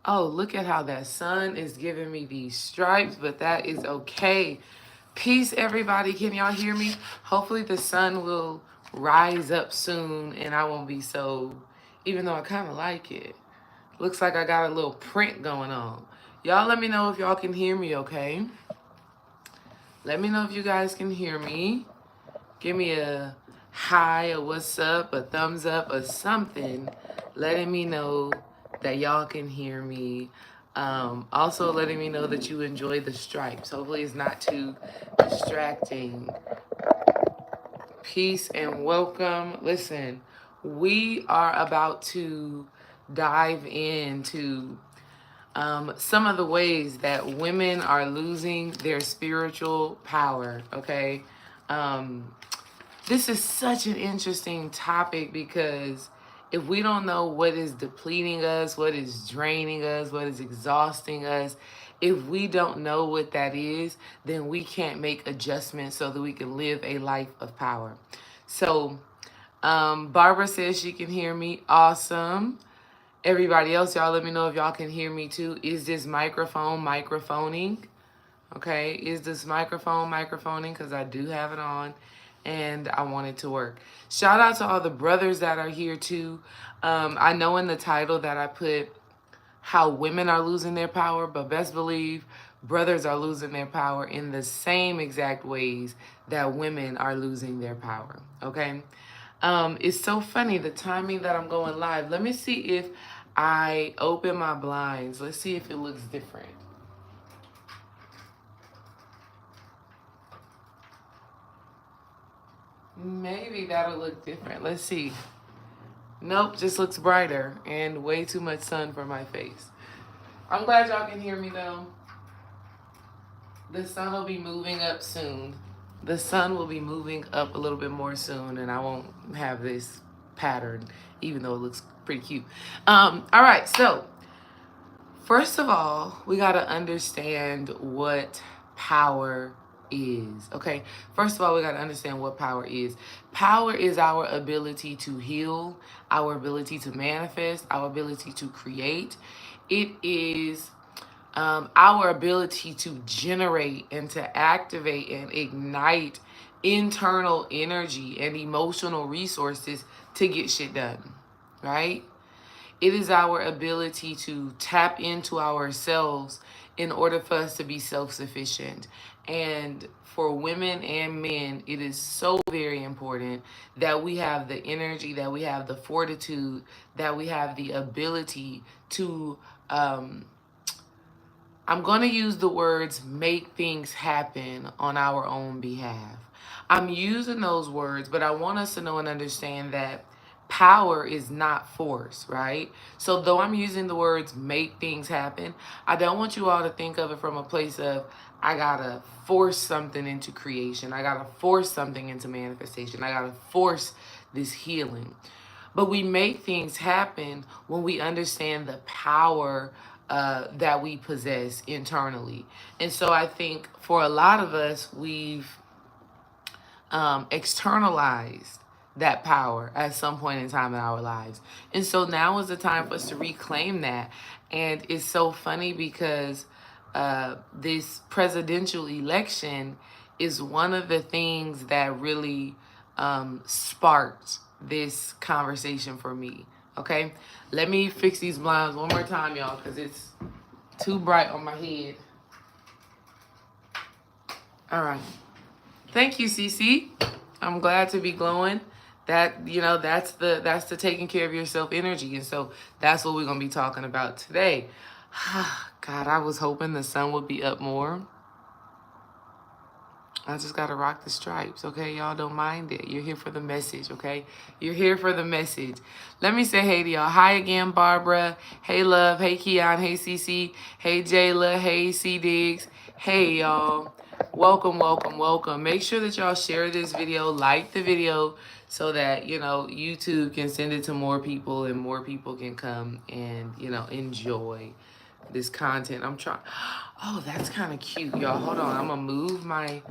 Oh, look at how that sun is giving me these stripes, but that is okay. Peace, everybody. Can y'all hear me? Hopefully the sun will rise up soon and I won't be so, even though I kind of like it. Looks like I got a little print going on. Y'all let me know if y'all can hear me, okay? Let me know if you guys can hear me. Give me a hi, a what's up, a thumbs up, or something letting me know that y'all can hear me. Also letting me know that you enjoy the stripes. Hopefully it's not too distracting. Peace and welcome. Listen, we are about to dive into some of the ways that women are losing their spiritual power, okay? This is such an interesting topic because if we don't know what is depleting us, what is draining us, what is exhausting us, if we don't know what that is, then we can't make adjustments so that we can live a life of power. So, Barbara says she can hear me. Awesome. Everybody else, y'all let me know if y'all can hear me too. Is this microphone microphoning? Okay, is this microphone microphoning? Because I do have it on and I want it to work. Shout out to all the brothers that are here too. I know in the title that I put how women are losing their power, but best believe brothers are losing their power in the same exact ways that women are losing their power. Okay. It's so funny the timing that I'm going live. Let me see if I open my blinds. Let's see if it looks different. Maybe that'll look different. Let's see. Nope, just looks brighter and way too much sun for my face. I'm glad y'all can hear me though. The sun will be moving up soon. The sun will be moving up a little bit more soon and I won't have this pattern, even though it looks pretty cute. All right, so first of all, we got to understand what power is. Okay. First of all, we got to understand what power is. Power is our ability to heal, our ability to manifest, our ability to create. It is our ability to generate and to activate and ignite internal energy and emotional resources to get shit done. Right? It is our ability to tap into ourselves in order for us to be self-sufficient. And for women and men, it is so very important that we have the energy, that we have the fortitude, that we have the ability to, I'm going to use the words make things happen on our own behalf. I'm using those words, but I want us to know and understand that power is not force, right? So though I'm using the words make things happen, I don't want you all to think of it from a place of I gotta force something into creation. I gotta force something into manifestation. I gotta force this healing. But we make things happen when we understand the power that we possess internally. And so I think for a lot of us, we've externalized that power at some point in time in our lives. And so now is the time for us to reclaim that. And it's so funny because this presidential election is one of the things that really sparked this conversation for me. Okay, let me fix these blinds one more time, y'all, because it's too bright on my head. All right. Thank you, Cece. I'm glad to be glowing. That, you know, that's the taking care of yourself energy. And so that's what we're going to be talking about today. God, I was hoping the sun would be up more. I just got to rock the stripes, okay? Y'all don't mind it. You're here for the message, okay? You're here for the message. Let me say hey to y'all. Hi again, Barbara. Hey, Love. Hey, Keon. Hey, Cece. Hey, Jayla. Hey, C. Diggs. Hey, y'all. Welcome, welcome, welcome. Make sure that y'all share this video, like the video, so that, you know, YouTube can send it to more people and more people can come and, you know, enjoy this content. I'm trying. Oh, that's kind of cute, y'all. Hold on. I'm going to move my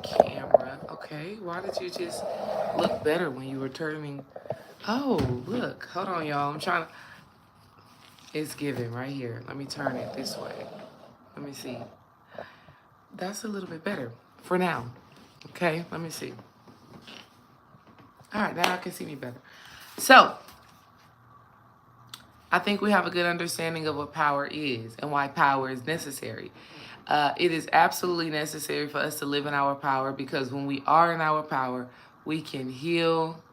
camera. Okay, why did you just look better when you were turning? Oh, look. Hold on, y'all. I'm trying to... It's given right here. Let me turn it this way. Let me see. That's a little bit better for now. Okay, let me see. All right, now I can see me better. So, I think we have a good understanding of what power is and why power is necessary. It is absolutely necessary for us to live in our power, because when we are in our power, we can heal.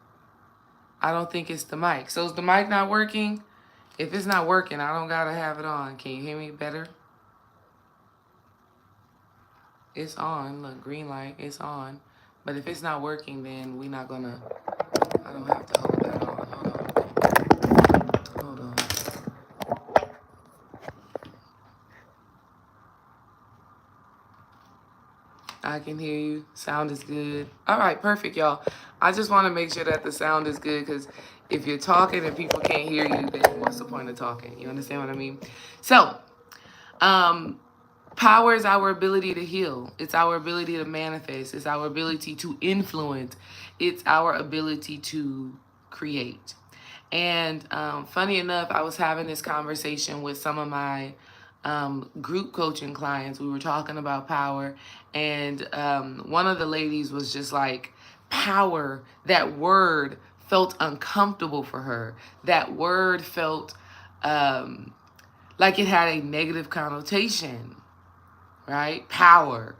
I don't think it's the mic. So is the mic not working? If it's not working, I don't gotta have it on. Can you hear me better? It's on. Look, green light. It's on. But if it's not working, then we're not gonna. I don't have to hold that on. Hold on. I can hear you. Sound is good. All right, perfect, y'all. I just want to make sure that the sound is good, because if you're talking and people can't hear you, then what's the point of talking? You understand what I mean? So, power is our ability to heal. It's our ability to manifest. It's our ability to influence. It's our ability to create. And funny enough, I was having this conversation with some of my group coaching clients. We were talking about power, and one of the ladies was just like, power, that word felt uncomfortable for her. That word felt like it had a negative connotation, right? Power.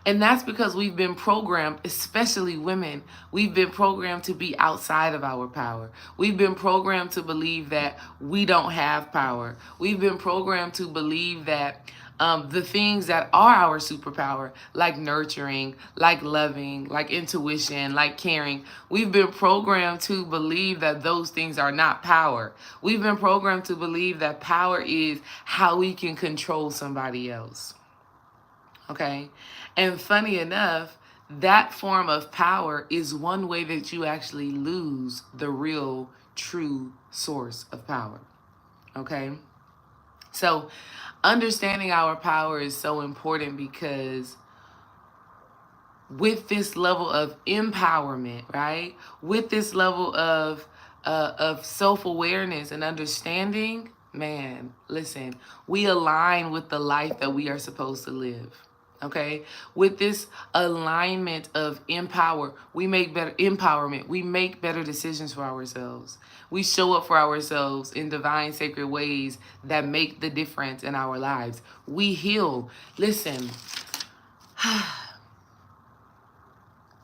And that's because we've been programmed, especially women, we've been programmed to be outside of our power. We've been programmed to believe that we don't have power. We've been programmed to believe that the things that are our superpower, like nurturing, like loving, like intuition, like caring, we've been programmed to believe that those things are not power. We've been programmed to believe that power is how we can control somebody else. Okay. And funny enough, that form of power is one way that you actually lose the real, true source of power. Okay. So understanding our power is so important, because with this level of empowerment, right? With this level of self-awareness and understanding, man, listen, we align with the life that we are supposed to live. Okay, with this alignment of we make better empowerment. We make better decisions for ourselves. We show up for ourselves in divine, sacred ways that make the difference in our lives. We heal. Listen,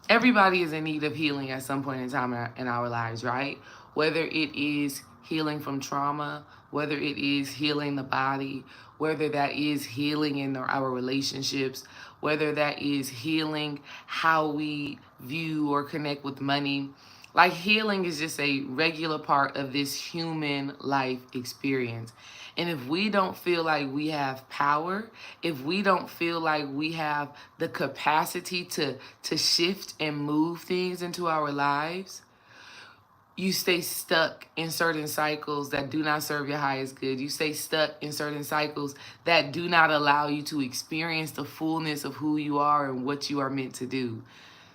everybody is in need of healing at some point in time in our lives, right? Whether it is healing from trauma, whether it is healing the body, whether that is healing in our relationships, whether that is healing how we view or connect with money. Like, healing is just a regular part of this human life experience. And if we don't feel like we have power, if we don't feel like we have the capacity to shift and move things into our lives, you stay stuck in certain cycles that do not serve your highest good. You stay stuck in certain cycles that do not allow you to experience the fullness of who you are and what you are meant to do.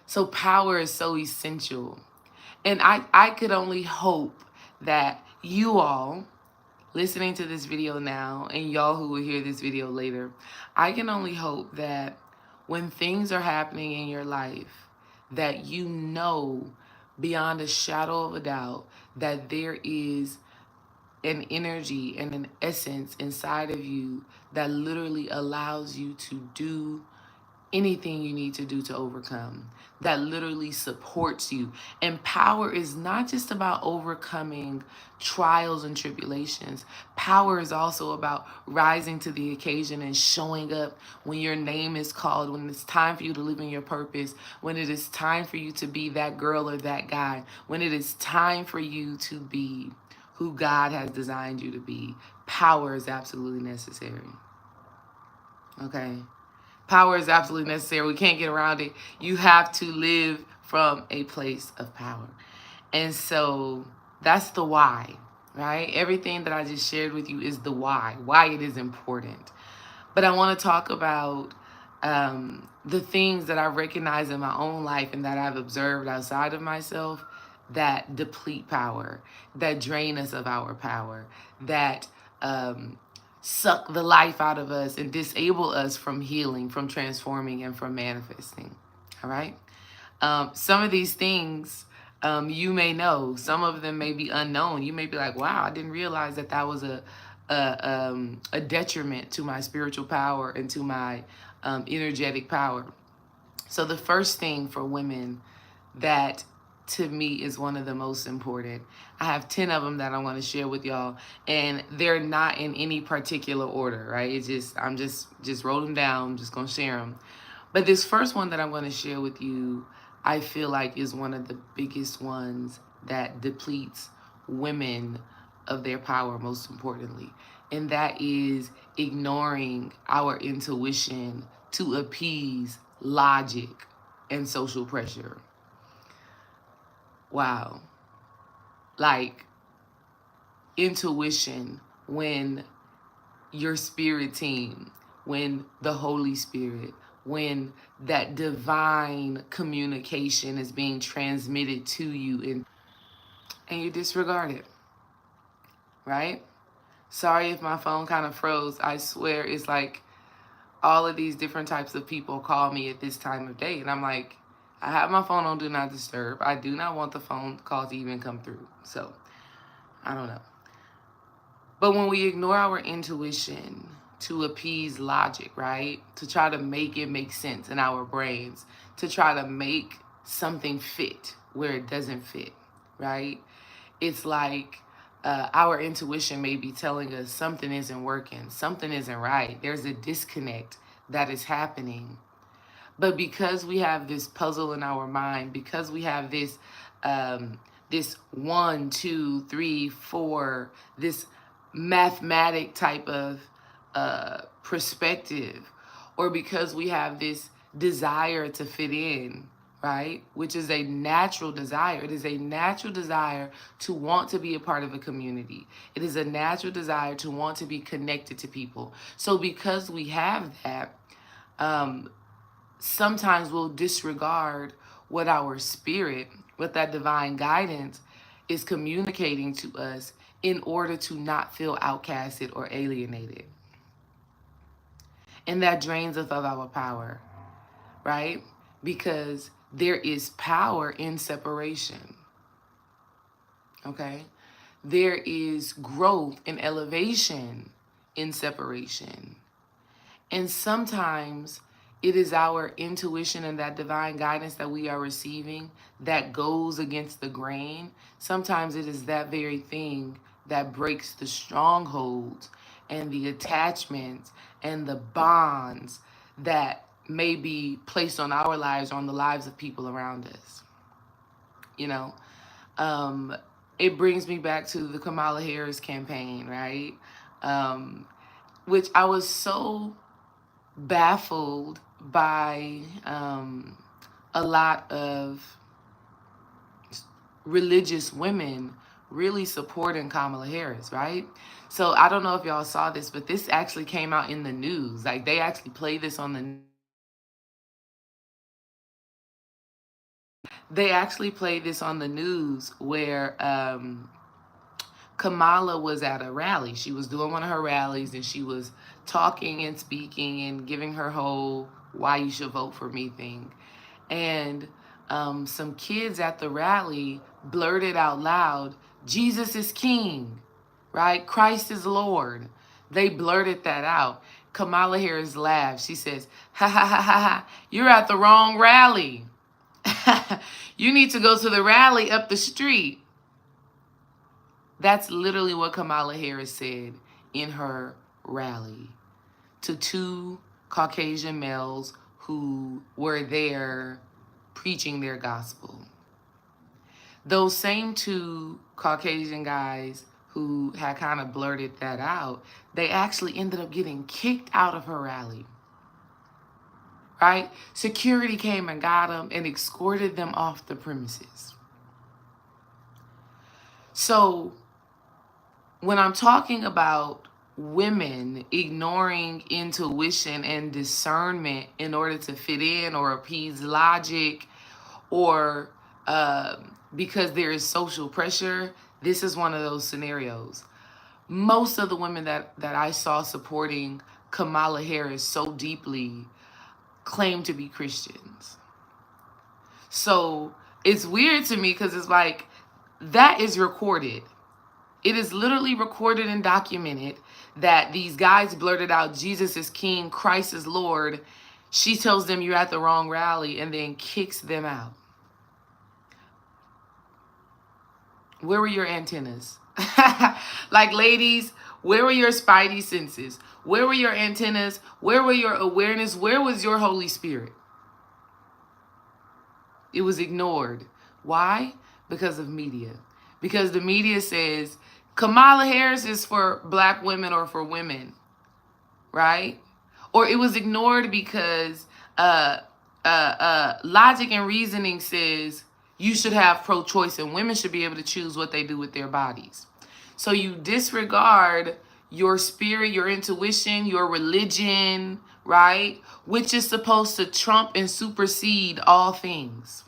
So power is so essential. And I could only hope that you all listening to this video now, and y'all who will hear this video later, I can only hope that when things are happening in your life, that you know beyond a shadow of a doubt that there is an energy and an essence inside of you that literally allows you to do anything you need to do to overcome, that literally supports you. And power is not just about overcoming trials and tribulations. Power is also about rising to the occasion and showing up when your name is called, when it's time for you to live in your purpose, when it is time for you to be that girl or that guy, when it is time for you to be who God has designed you to be. Power is absolutely necessary. Okay? Power is absolutely necessary. We can't get around it. You have to live from a place of power. And so that's the why, right? Everything that I just shared with you is the why it is important. But I want to talk about the things that I recognize in my own life and that I've observed outside of myself that deplete power, that drain us of our power, that suck the life out of us and disable us from healing, from transforming, and from manifesting. All right? Some of these things you may know. Some of them may be unknown. You may be like, wow, I didn't realize that that was a detriment to my spiritual power and to my energetic power. So the first thing for women that to me is one of the most important. I have 10 of them that I want to share with y'all, and they're not in any particular order, right? It's just, I'm just wrote them down. I'm just going to share them. But this first one that I'm going to share with you, I feel like is one of the biggest ones that depletes women of their power, most importantly. And that is ignoring our intuition to appease logic and social pressure. Wow. Like intuition, when your spirit team, when the Holy Spirit, when that divine communication is being transmitted to you and you disregard it, right? Sorry if my phone kind of froze. I swear it's like all of these different types of people call me at this time of day. And I'm like, I have my phone on Do Not Disturb. I do not want the phone call to even come through. So, I don't know. But when we ignore our intuition to appease logic, right? To try to make it make sense in our brains, to try to make something fit where it doesn't fit, right? It's like our intuition may be telling us something isn't working, something isn't right. There's a disconnect that is happening. But because we have this puzzle in our mind, because we have this this 1, 2, 3, 4, this mathematic type of perspective, or because we have this desire to fit in, right? Which is a natural desire. It is a natural desire to want to be a part of a community. It is a natural desire to want to be connected to people. So because we have that, sometimes we'll disregard what our spirit, what that divine guidance is communicating to us in order to not feel outcasted or alienated. And that drains us of our power, right? Because there is power in separation, okay? There is growth and elevation in separation. And sometimes it is our intuition and that divine guidance that we are receiving that goes against the grain. Sometimes it is that very thing that breaks the strongholds and the attachments and the bonds that may be placed on our lives or on the lives of people around us. You know, it brings me back to the Kamala Harris campaign, right? Which I was so baffled by a lot of religious women really supporting Kamala Harris, right? So I don't know if y'all saw this, but this actually came out in the news. Like they actually played this on the news where Kamala was at a rally. She was doing one of her rallies and she was talking and speaking and giving her whole why you should vote for me thing. And some kids at the rally blurted out loud, Jesus is king, right? Christ is Lord. They blurted that out. Kamala Harris laughed. She says, ha ha ha ha ha, you're at the wrong rally. You need to go to the rally up the street. That's literally what Kamala Harris said in her rally to 2 Caucasian males who were there preaching their gospel. Those same 2 Caucasian guys who had kind of blurted that out, they actually ended up getting kicked out of her rally. Right? Security came and got them and escorted them off the premises. So when I'm talking about women ignoring intuition and discernment in order to fit in or appease logic, or because there is social pressure, this is one of those scenarios. most of the women that I saw supporting Kamala Harris so deeply claim to be Christians. So it's weird to me because it's like, that is recorded. It is literally recorded and documented that these guys blurted out, Jesus is King, Christ is Lord. She tells them you're at the wrong rally and then kicks them out. Where were your antennas? Like, ladies, where were your spidey senses? Where were your antennas? Where were your awareness? Where was your Holy Spirit? It was ignored. Why? Because of media. Because the media says Kamala Harris is for black women or for women, right? Or it was ignored because logic and reasoning says you should have pro-choice and women should be able to choose what they do with their bodies. So you disregard your spirit, your intuition, your religion, right? Which is supposed to trump and supersede all things.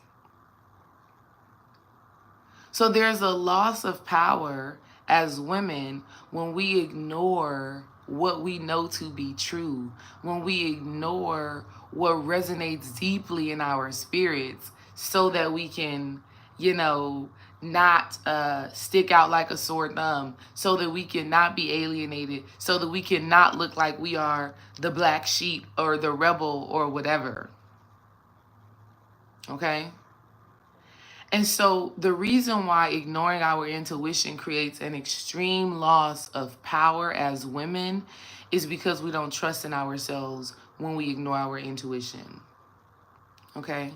So there's a loss of power as women when we ignore what we know to be true, when we ignore what resonates deeply in our spirits so that we can, not stick out like a sore thumb, so that we can not be alienated, so that we can not look like we are the black sheep or the rebel or whatever. Okay? And so the reason why ignoring our intuition creates an extreme loss of power as women is because we don't trust in ourselves when we ignore our intuition. Okay?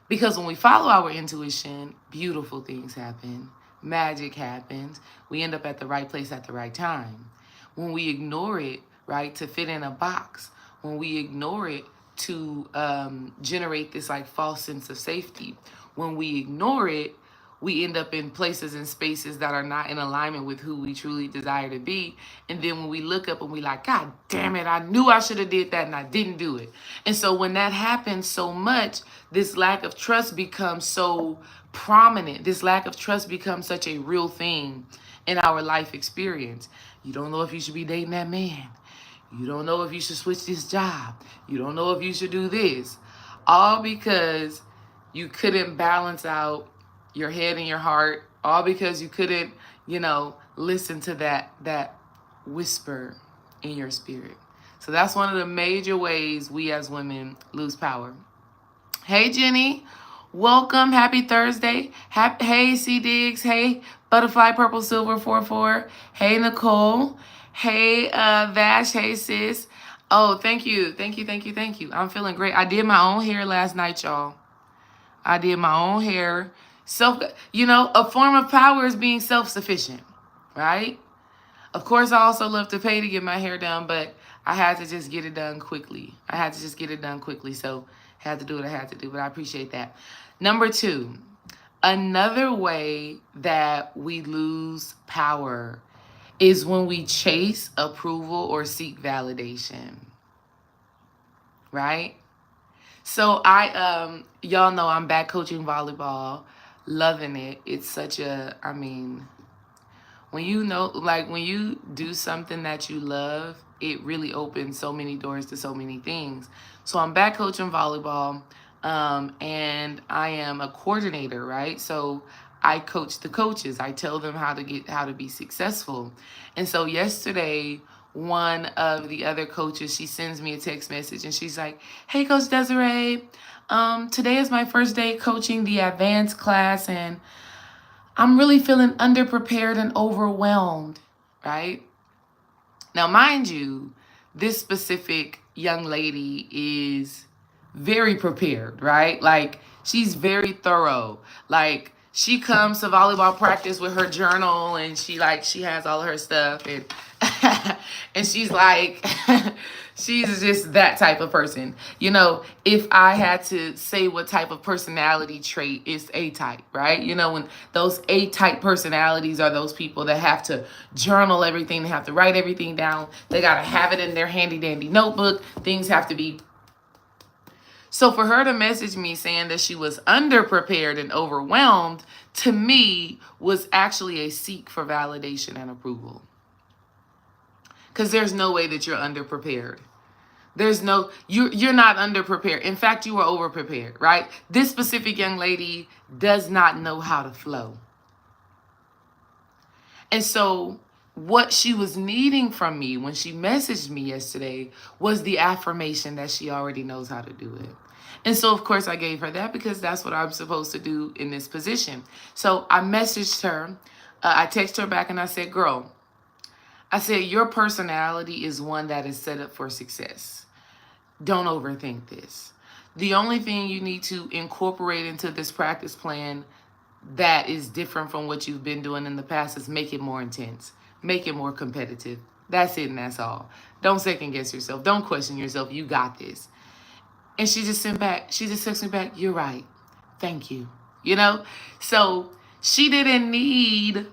Because when we follow our intuition, beautiful things happen. Magic happens. We end up at the right place at the right time. When we ignore it, right, to fit in a box, when we ignore it to generate this like false sense of safety, when we ignore it, we end up in places and spaces that are not in alignment with who we truly desire to be. And then when we look up and we like, God damn it, I knew I should have did that and I didn't do it. And so when that happens so much, this lack of trust becomes so prominent. This lack of trust becomes such a real thing in our life experience. You don't know if you should be dating that man. You don't know if you should switch this job. You don't know if you should do this. All because you couldn't balance out your head and your heart. All because you couldn't, listen to that whisper in your spirit. So that's one of the major ways we as women lose power. Hey, Jenny. Welcome. Happy Thursday. Hey, C. Diggs. Hey, Butterfly Purple Silver 44. Hey, Nicole. Hey, Vash. Hey, sis. Oh, thank you. Thank you. I'm feeling great. I did my own hair last night, y'all. I did my own hair. A form of power is being self-sufficient, right? Of course, I also love to pay to get my hair done, but I had to just get it done quickly. So had to do what I had to do, but I appreciate that. Number 2, another way that we lose power is when we chase approval or seek validation, right? So y'all know I'm back coaching volleyball, loving it. It's such when you do something that you love, it really opens so many doors to so many things. So I'm back coaching volleyball, and I am a coordinator, right? So I coach the coaches. I tell them how to be successful. And so yesterday, one of the other coaches, she sends me a text message and she's like, "Hey, Coach Desiree, today is my first day coaching the advanced class and I'm really feeling underprepared and overwhelmed," right? Now, mind you, this specific young lady is very prepared, right? Like, she's very thorough. Like, she comes to volleyball practice with her journal and she has all of her stuff and and she's like she's just that type of person. If I had to say what type of personality trait, it's A-type, right? When those A-type personalities are those people that have to journal everything, they have to write everything down, they got to have it in their handy dandy notebook, things have to be. So for her to message me saying that she was underprepared and overwhelmed, to me, was actually a seek for validation and approval. Because there's no way that you're underprepared. You're not underprepared. In fact, you were overprepared, right? This specific young lady does not know how to flow. And so what she was needing from me when she messaged me yesterday was the affirmation that she already knows how to do it. And so, of course, I gave her that because that's what I'm supposed to do in this position. So I messaged her. I texted her back and I said, girl, I said, your personality is one that is set up for success. Don't overthink this. The only thing you need to incorporate into this practice plan that is different from what you've been doing in the past is make it more intense. Make it more competitive. That's it and that's all. Don't second guess yourself. Don't question yourself. You got this. And she just texted me back, you're right. Thank you. You know? So she didn't need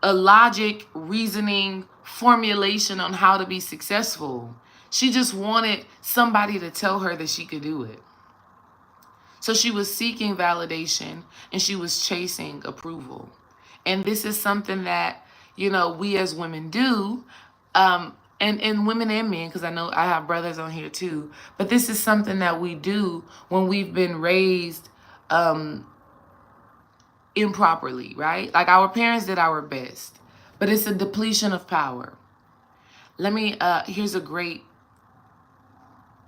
a logic, reasoning, formulation on how to be successful. She just wanted somebody to tell her that she could do it. So she was seeking validation and she was chasing approval. And this is something that, we as women do, and women and men, because I know I have brothers on here too, but this is something that we do when we've been raised improperly, right? Like our parents did our best, but it's a depletion of power. Here's a great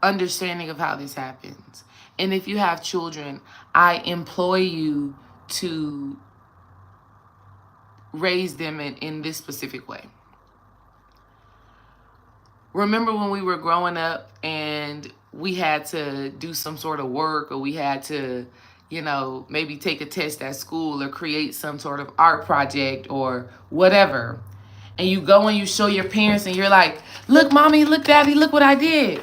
understanding of how this happens. And if you have children, I implore you to raise them in this specific way. Remember when we were growing up and we had to do some sort of work, or we had to, maybe take a test at school or create some sort of art project or whatever. And you go and you show your parents and you're like, look, mommy, look, daddy, look what I did.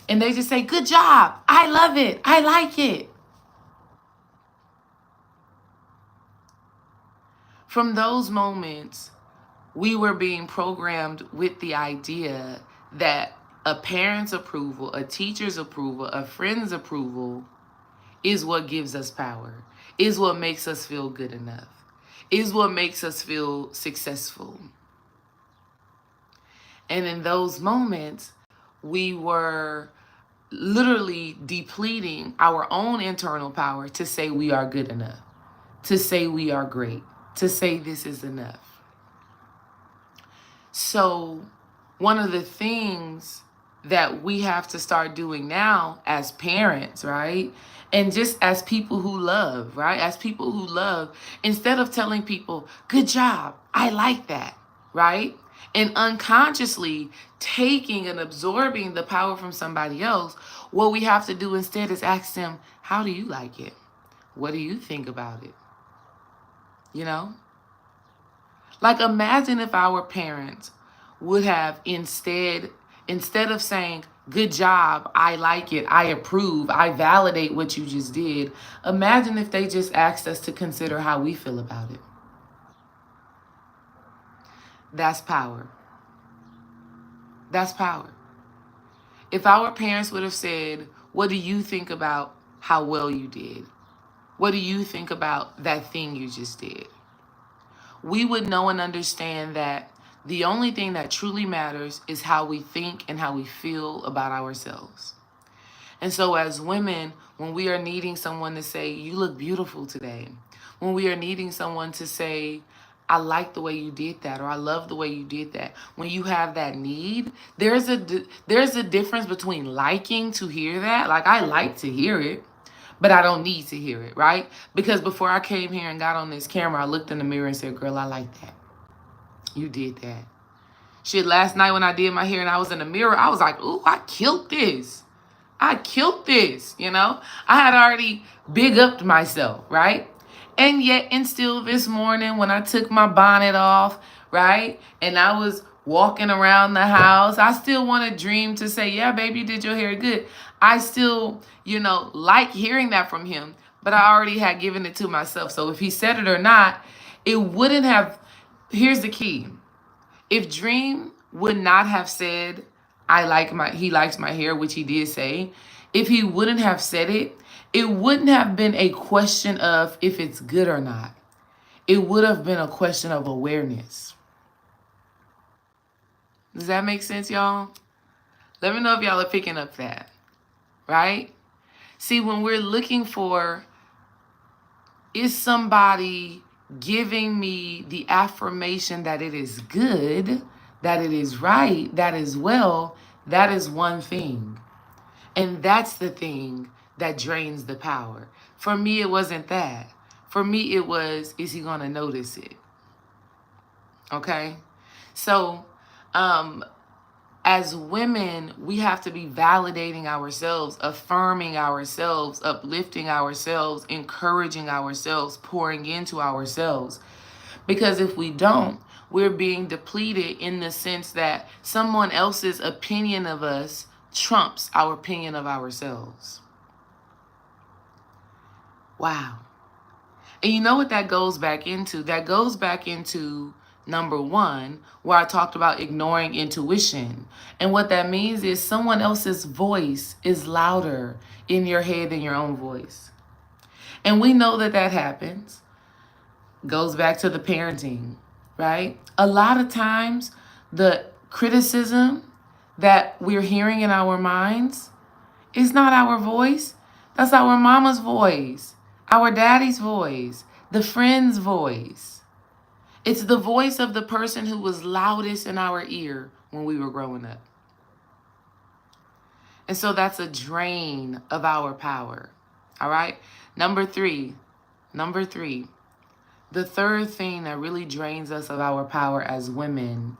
And they just say, good job. I love it. I like it. From those moments, we were being programmed with the idea that a parent's approval, a teacher's approval, a friend's approval is what gives us power, is what makes us feel good enough, is what makes us feel successful. And in those moments, we were literally depleting our own internal power to say we are good enough, to say we are great, to say this is enough. So one of the things that we have to start doing now as parents, right? And just as people who love, right? As people who love, instead of telling people, good job, I like that, right? And unconsciously taking and absorbing the power from somebody else, what we have to do instead is ask them, how do you like it? What do you think about it? Like imagine if our parents would have instead of saying, good job, I like it, I approve, I validate what you just did, imagine if they just asked us to consider how we feel about it. That's power. That's power. If our parents would have said, what do you think about how well you did? What do you think about that thing you just did? We would know and understand that the only thing that truly matters is how we think and how we feel about ourselves. And so as women, when we are needing someone to say, you look beautiful today, when we are needing someone to say, I like the way you did that, or I love the way you did that, when you have that need, there's a difference between liking to hear that. Like I like to hear it, but I don't need to hear it, right? Because before I came here and got on this camera, I looked in the mirror and said, girl, I like that. You did that. Shit, last night when I did my hair and I was in the mirror, I was like, ooh, I killed this. I killed this, I had already big upped myself, right? And yet, and still this morning when I took my bonnet off, right? And I was walking around the house, I still want to dream to say, yeah, baby, you did your hair good. I still, like hearing that from him, but I already had given it to myself. So if he said it or not, it wouldn't have, here's the key. If Dream would not have said, he likes my hair, which he did say, if he wouldn't have said it, it wouldn't have been a question of if it's good or not. It would have been a question of awareness. Does that make sense, y'all? Let me know if y'all are picking up that, right? See, when we're looking for, is somebody giving me the affirmation that it is good, that it is right, that is well, that is one thing. And that's the thing that drains the power. For me, it wasn't that. For me, it was, is he going to notice it? Okay? So, as women, we have to be validating ourselves, affirming ourselves, uplifting ourselves, encouraging ourselves, pouring into ourselves. Because if we don't, we're being depleted in the sense that someone else's opinion of us trumps our opinion of ourselves. Wow. And you know what that goes back into? That goes back into number one, where I talked about ignoring intuition. And what that means is someone else's voice is louder in your head than your own voice. And we know that that happens. Goes back to the parenting, right? A lot of times, the criticism that we're hearing in our minds is not our voice. That's our mama's voice, our daddy's voice, the friend's voice. It's the voice of the person who was loudest in our ear when we were growing up. And so that's a drain of our power. All right? Number three, the third thing that really drains us of our power as women,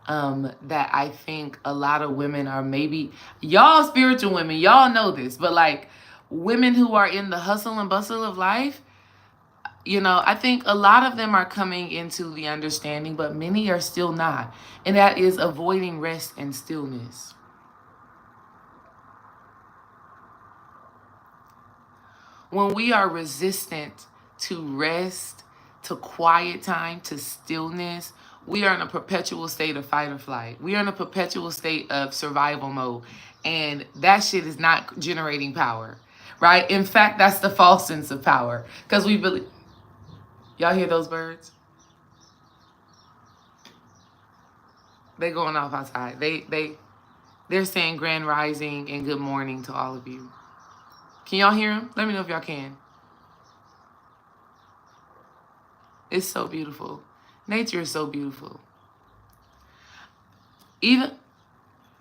that I think a lot of women are, maybe, y'all spiritual women, y'all know this, but like women who are in the hustle and bustle of life, you know, I think a lot of them are coming into the understanding, but many are still not. And that is avoiding rest and stillness. When we are resistant to rest, to quiet time, to stillness, we are in a perpetual state of fight or flight. We are in a perpetual state of survival mode. And that shit is not generating power, right? In fact, that's the false sense of power. Because we believe... Y'all hear those birds? They going off outside. They're saying grand rising and good morning to all of you. Can y'all hear them? Let me know if y'all can. It's so beautiful. Nature is so beautiful. Even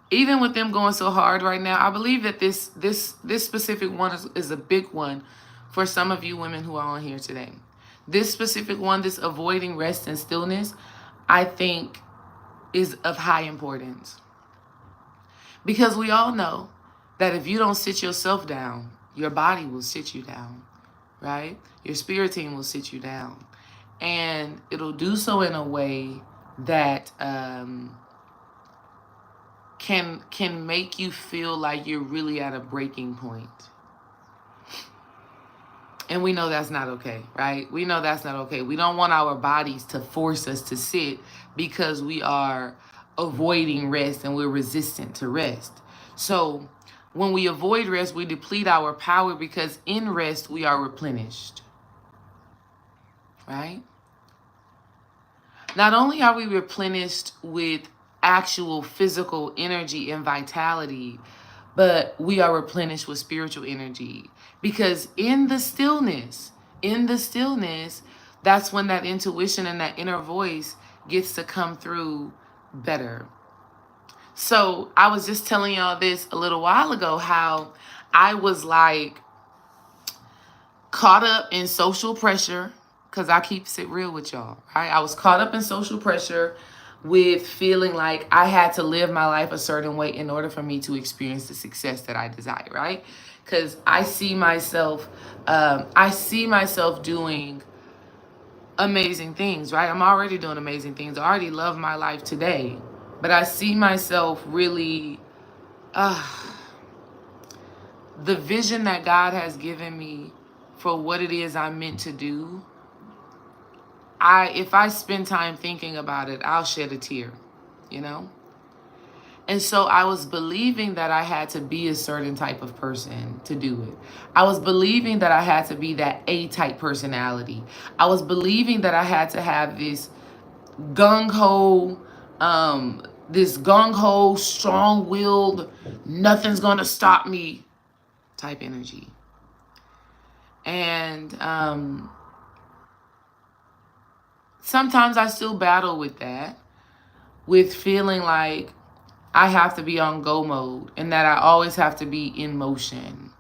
with them going so hard right now, I believe that this specific one is a big one for some of you women who are on here today. This specific one, this avoiding rest and stillness, I think is of high importance. Because we all know that if you don't sit yourself down, your body will sit you down, right? Your spirit team will sit you down. And it'll do so in a way that can make you feel like you're really at a breaking point. And we know that's not okay, right? We know that's not okay. We don't want our bodies to force us to sit because we are avoiding rest and we're resistant to rest. So when we avoid rest, we deplete our power because in rest, we are replenished, right? Not only are we replenished with actual physical energy and vitality, but we are replenished with spiritual energy. Because in the stillness, that's when that intuition and that inner voice gets to come through better. So I was just telling y'all this a little while ago, how I was like caught up in social pressure, because I keep it real with y'all, right? I was caught up in social pressure with feeling like I had to live my life a certain way in order for me to experience the success that I desire, right? Because I see myself doing amazing things, right? I'm already doing amazing things. I already love my life today, but I see myself really, the vision that God has given me for what it is I'm meant to do. If I spend time thinking about it, I'll shed a tear, you know? And so I was believing that I had to be a certain type of person to do it. I was believing that I had to be that A-type personality. I was believing that I had to have this gung-ho, this gung-ho, strong-willed, nothing's gonna stop me type energy. And sometimes I still battle with that, with feeling like I have to be on go mode and that I always have to be in motion,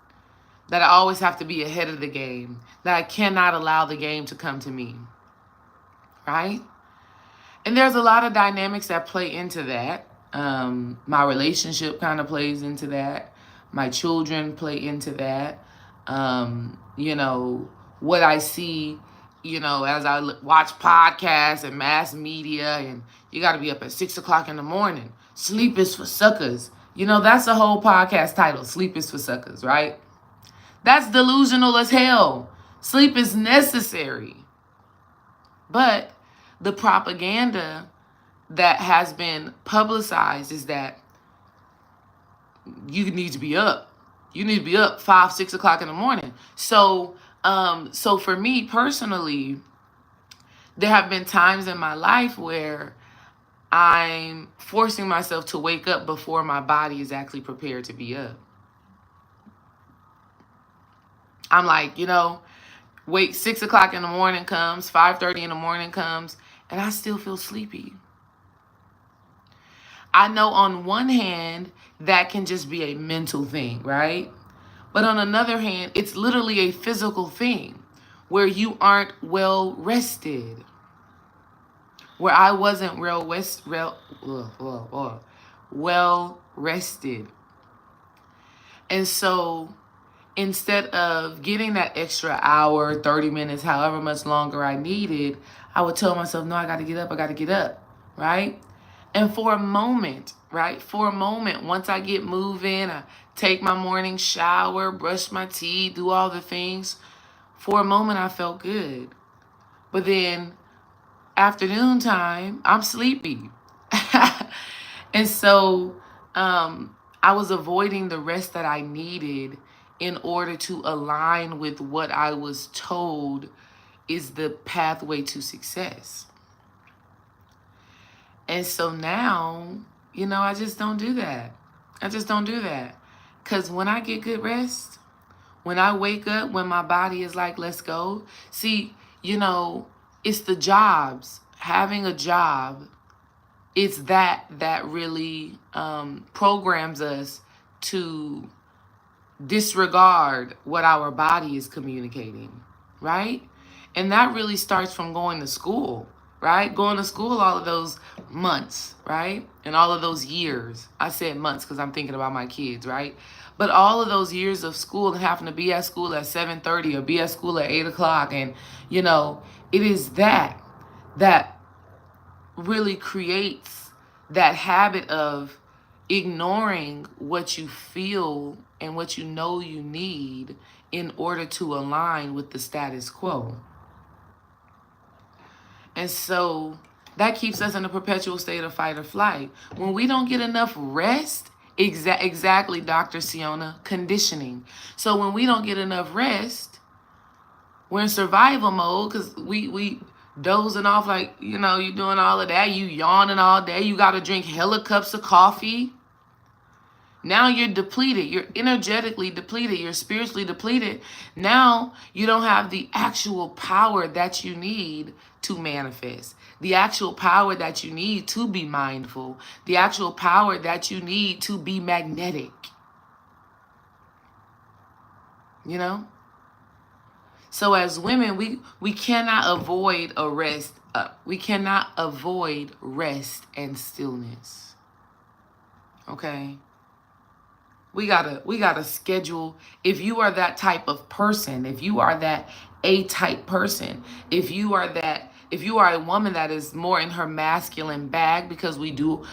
that I always have to be ahead of the game, that I cannot allow the game to come to me, right? And there's a lot of dynamics that play into that. My relationship kind of plays into that. My children play into that. You know, what I see, you know, as I watch podcasts and mass media, and you got to be up at 6 o'clock in the morning. Sleep is for suckers. You know, that's the whole podcast title, Sleep is for Suckers, right? That's delusional as hell. Sleep is necessary. But the propaganda that has been publicized is that you need to be up. You need to be up 5, 6 o'clock in the morning. So for me personally, there have been times in my life where I'm forcing myself to wake up before my body is actually prepared to be up. I'm like, you know, wait, 6 o'clock in the morning comes, 5:30 in the morning comes, and I still feel sleepy. I know on one hand, that can just be a mental thing, right? But on another hand, it's literally a physical thing where you aren't well rested. Where I wasn't well rested. And so instead of getting that extra hour, 30 minutes, however much longer I needed, I would tell myself, no, I got to get up, right? And for a moment, right? For a moment, once I get moving, I take my morning shower, brush my teeth, do all the things. For a moment, I felt good. But then afternoon time, I'm sleepy. And so I was avoiding the rest that I needed in order to align with what I was told is the pathway to success. And so now, you know, I just don't do that. Because when I get good rest, when I wake up, when my body is like, let's go. See, you know, it's the jobs. Having a job, it's that really programs us to disregard what our body is communicating, right? And that really starts from going to school, right? Going to school all of those months, right? And all of those years. I said months because I'm thinking about my kids, right? But all of those years of school and having to be at school at 7:30 or be at school at 8 o'clock. And, you know, it is that really creates that habit of ignoring what you feel and what you know you need in order to align with the status quo. And so that keeps us in a perpetual state of fight or flight. When we don't get enough rest, exactly, Dr. Siona, conditioning. So when we don't get enough rest, we're in survival mode because we dozing off like, you know, you doing all of that. You yawning all day. You got to drink hella cups of coffee. Now you're depleted. You're energetically depleted. You're spiritually depleted. Now you don't have the actual power that you need to manifest. The actual power that you need to be mindful. The actual power that you need to be magnetic. You know? So as women, we cannot avoid a rest. We cannot avoid rest and stillness. Okay? We gotta schedule. If you are that type of person, if you are that A-type person, if you are a woman that is more in her masculine bag, because we do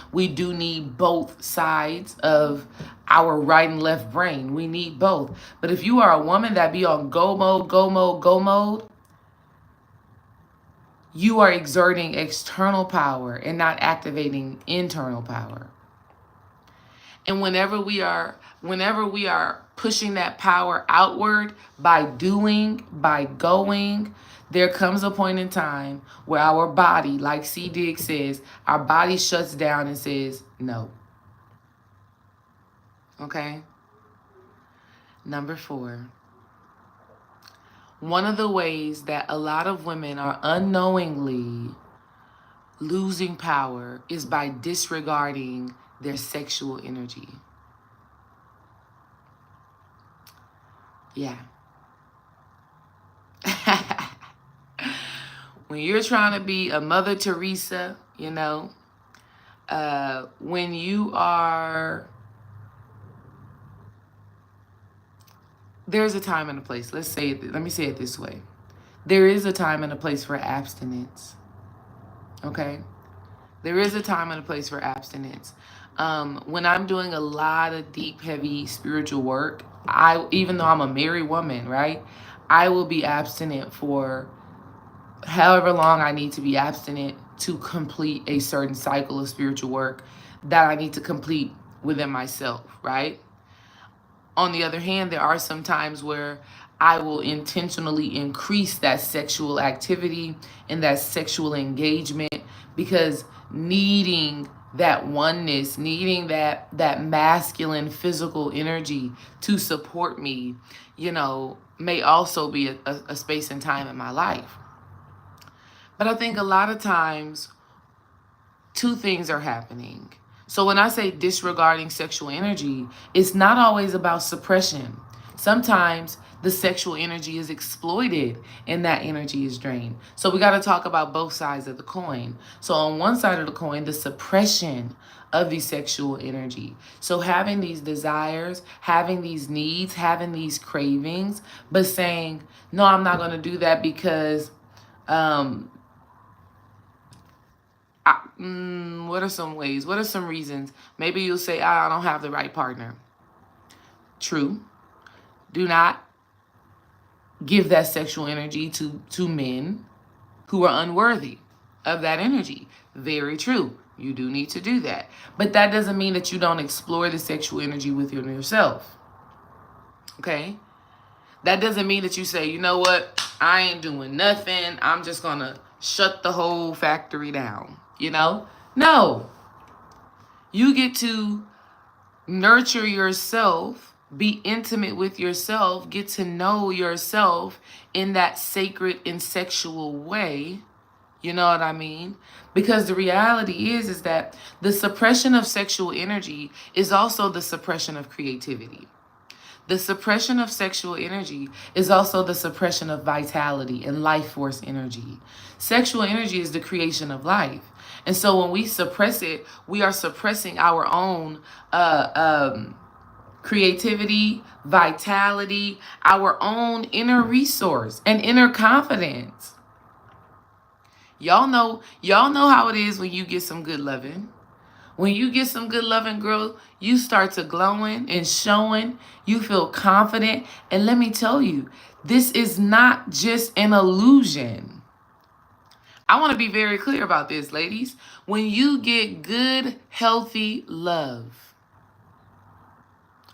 need both sides of our right and left brain. We need both. But if you are a woman that be on go mode, you are exerting external power and not activating internal power. And whenever we are pushing that power outward by doing, by going, there comes a point in time where our body, like C. Dig says, our body shuts down and says no. Okay? Number 4. One of the ways that a lot of women are unknowingly losing power is by disregarding their sexual energy. Yeah. When you're trying to be a Mother Teresa, when you are, there's a time and a place. Let me say it this way. There is a time and a place for abstinence. Okay? There is a time and a place for abstinence. When I'm doing a lot of deep, heavy spiritual work, even though I'm a married woman, right? I will be abstinent for however long I need to be abstinent to complete a certain cycle of spiritual work that I need to complete within myself, right? On the other hand, there are some times where I will intentionally increase that sexual activity and that sexual engagement because needing that oneness, needing that masculine physical energy to support me, may also be a space and time in my life. But I think a lot of times, 2 things are happening. So when I say disregarding sexual energy, it's not always about suppression. Sometimes the sexual energy is exploited and that energy is drained. So we got to talk about both sides of the coin. So on one side of the coin, the suppression of the sexual energy. So having these desires, having these needs, having these cravings, but saying, no, I'm not going to do that because what are some ways? What are some reasons? Maybe you'll say, I don't have the right partner. True. Do not give that sexual energy to men who are unworthy of that energy. Very true. You do need to do that. But that doesn't mean that you don't explore the sexual energy within yourself. Okay? That doesn't mean that you say, you know what? I ain't doing nothing. I'm just going to shut the whole factory down. No. You get to nurture yourself, be intimate with yourself, get to know yourself in that sacred and sexual way. You know what I mean? Because the reality is that the suppression of sexual energy is also the suppression of creativity. The suppression of sexual energy is also the suppression of vitality and life force energy. Sexual energy is the creation of life. And so when we suppress it, we are suppressing our own creativity, vitality, our own inner resource and inner confidence. Y'all know how it is when you get some good loving. When you get some good loving, girl, you start to glowing and showing. You feel confident. And let me tell you, this is not just an illusion. I want to be very clear about this, ladies. When you get good, healthy love,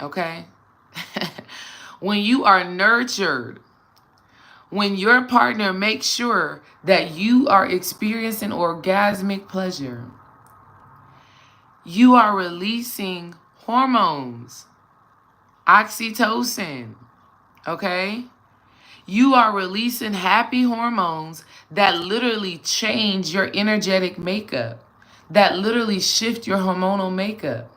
okay? When you are nurtured, when your partner makes sure that you are experiencing orgasmic pleasure, you are releasing hormones, oxytocin, okay? You are releasing happy hormones that literally change your energetic makeup, that literally shift your hormonal makeup.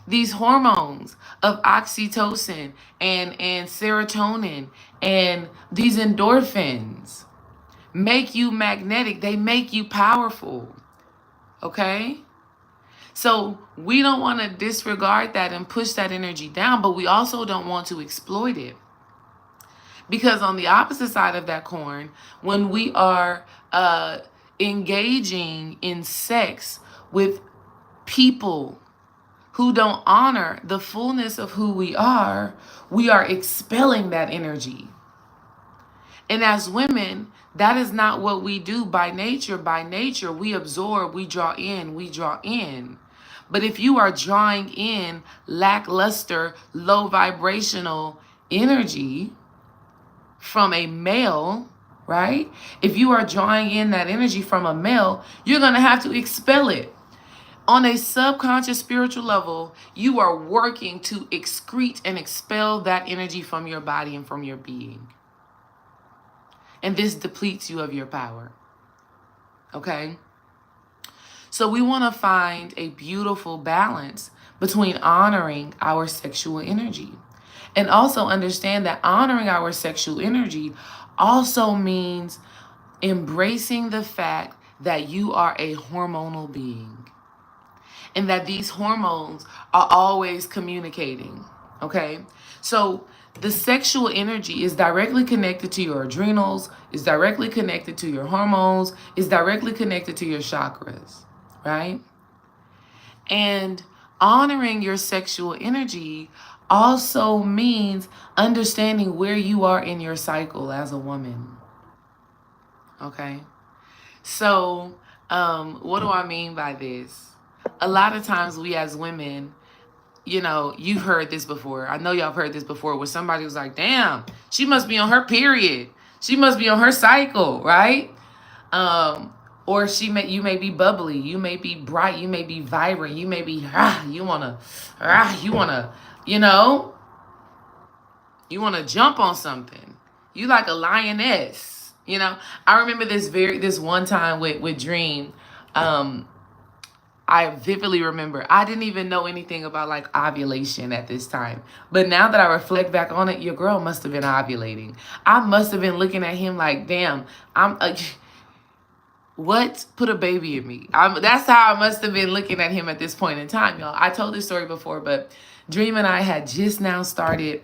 These hormones of oxytocin and serotonin and these endorphins make you magnetic. They make you powerful, okay? So we don't want to disregard that and push that energy down, but we also don't want to exploit it. Because on the opposite side of that coin, when we are engaging in sex with people who don't honor the fullness of who we are expelling that energy. And as women, that is not what we do by nature. By nature, we absorb, we draw in, we draw in. But if you are drawing in lackluster, low vibrational energy from a male, right? If you are drawing in that energy from a male, you're going to have to expel it. On a subconscious spiritual level, you are working to excrete and expel that energy from your body and from your being. And this depletes you of your power. Okay? So we want to find a beautiful balance between honoring our sexual energy. And also understand that honoring our sexual energy also means embracing the fact that you are a hormonal being. And that these hormones are always communicating, okay? So the sexual energy is directly connected to your adrenals, is directly connected to your hormones, is directly connected to your chakras, right? And honoring your sexual energy also means understanding where you are in your cycle as a woman, okay? So what do I mean by this? A lot of times we as women, you know, you've heard this before. I know y'all have heard this before where somebody was like, damn, she must be on her period. She must be on her cycle, right? Or you may be bubbly, you may be bright, you may be vibrant, you may be, you wanna, you know, you wanna jump on something. You like a lioness, you know. I remember this one time with Dream. I vividly remember, I didn't even know anything about like ovulation at this time. But now that I reflect back on it, your girl must have been ovulating. I must have been looking at him like, damn, what put a baby in me? That's how I must have been looking at him at this point in time, y'all. I told this story before, but Dream and I had just now started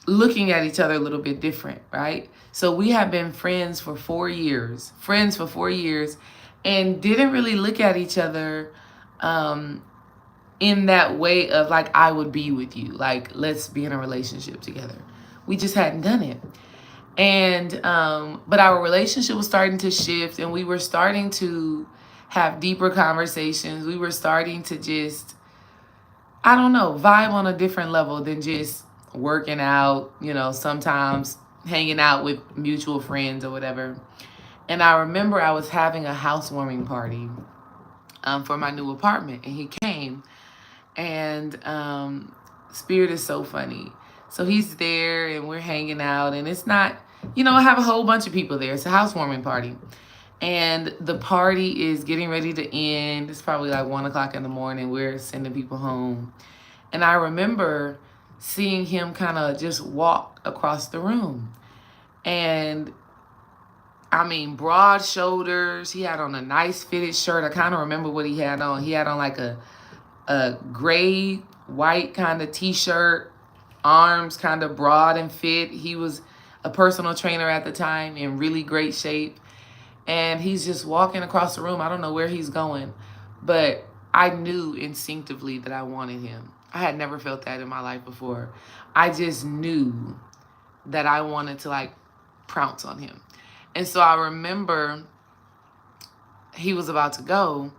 looking at each other a little bit different, right? So we have been friends for 4 years, and didn't really look at each other in that way of like, I would be with you, like, let's be in a relationship together. We just hadn't done it. And but our relationship was starting to shift, and we were starting to have deeper conversations. We were starting to just, I don't know, vibe on a different level than just working out, you know, sometimes hanging out with mutual friends or whatever. And I remember I was having a housewarming party for my new apartment, and he came, and Spirit is so funny. So he's there, and we're hanging out, and it's not, you know, I have a whole bunch of people there. It's a housewarming party, and the party is getting ready to end. It's probably like 1 o'clock in the morning. We're sending people home, and I remember seeing him kind of just walk across the room, and I mean, broad shoulders. He had on a nice fitted shirt. I kind of remember what he had on. He had on like a gray, white kind of t-shirt, arms kind of broad and fit. He was a personal trainer at the time, in really great shape. And he's just walking across the room. I don't know where he's going, but I knew instinctively that I wanted him. I had never felt that in my life before. I just knew that I wanted to like pounce on him. And so I remember he was about to go,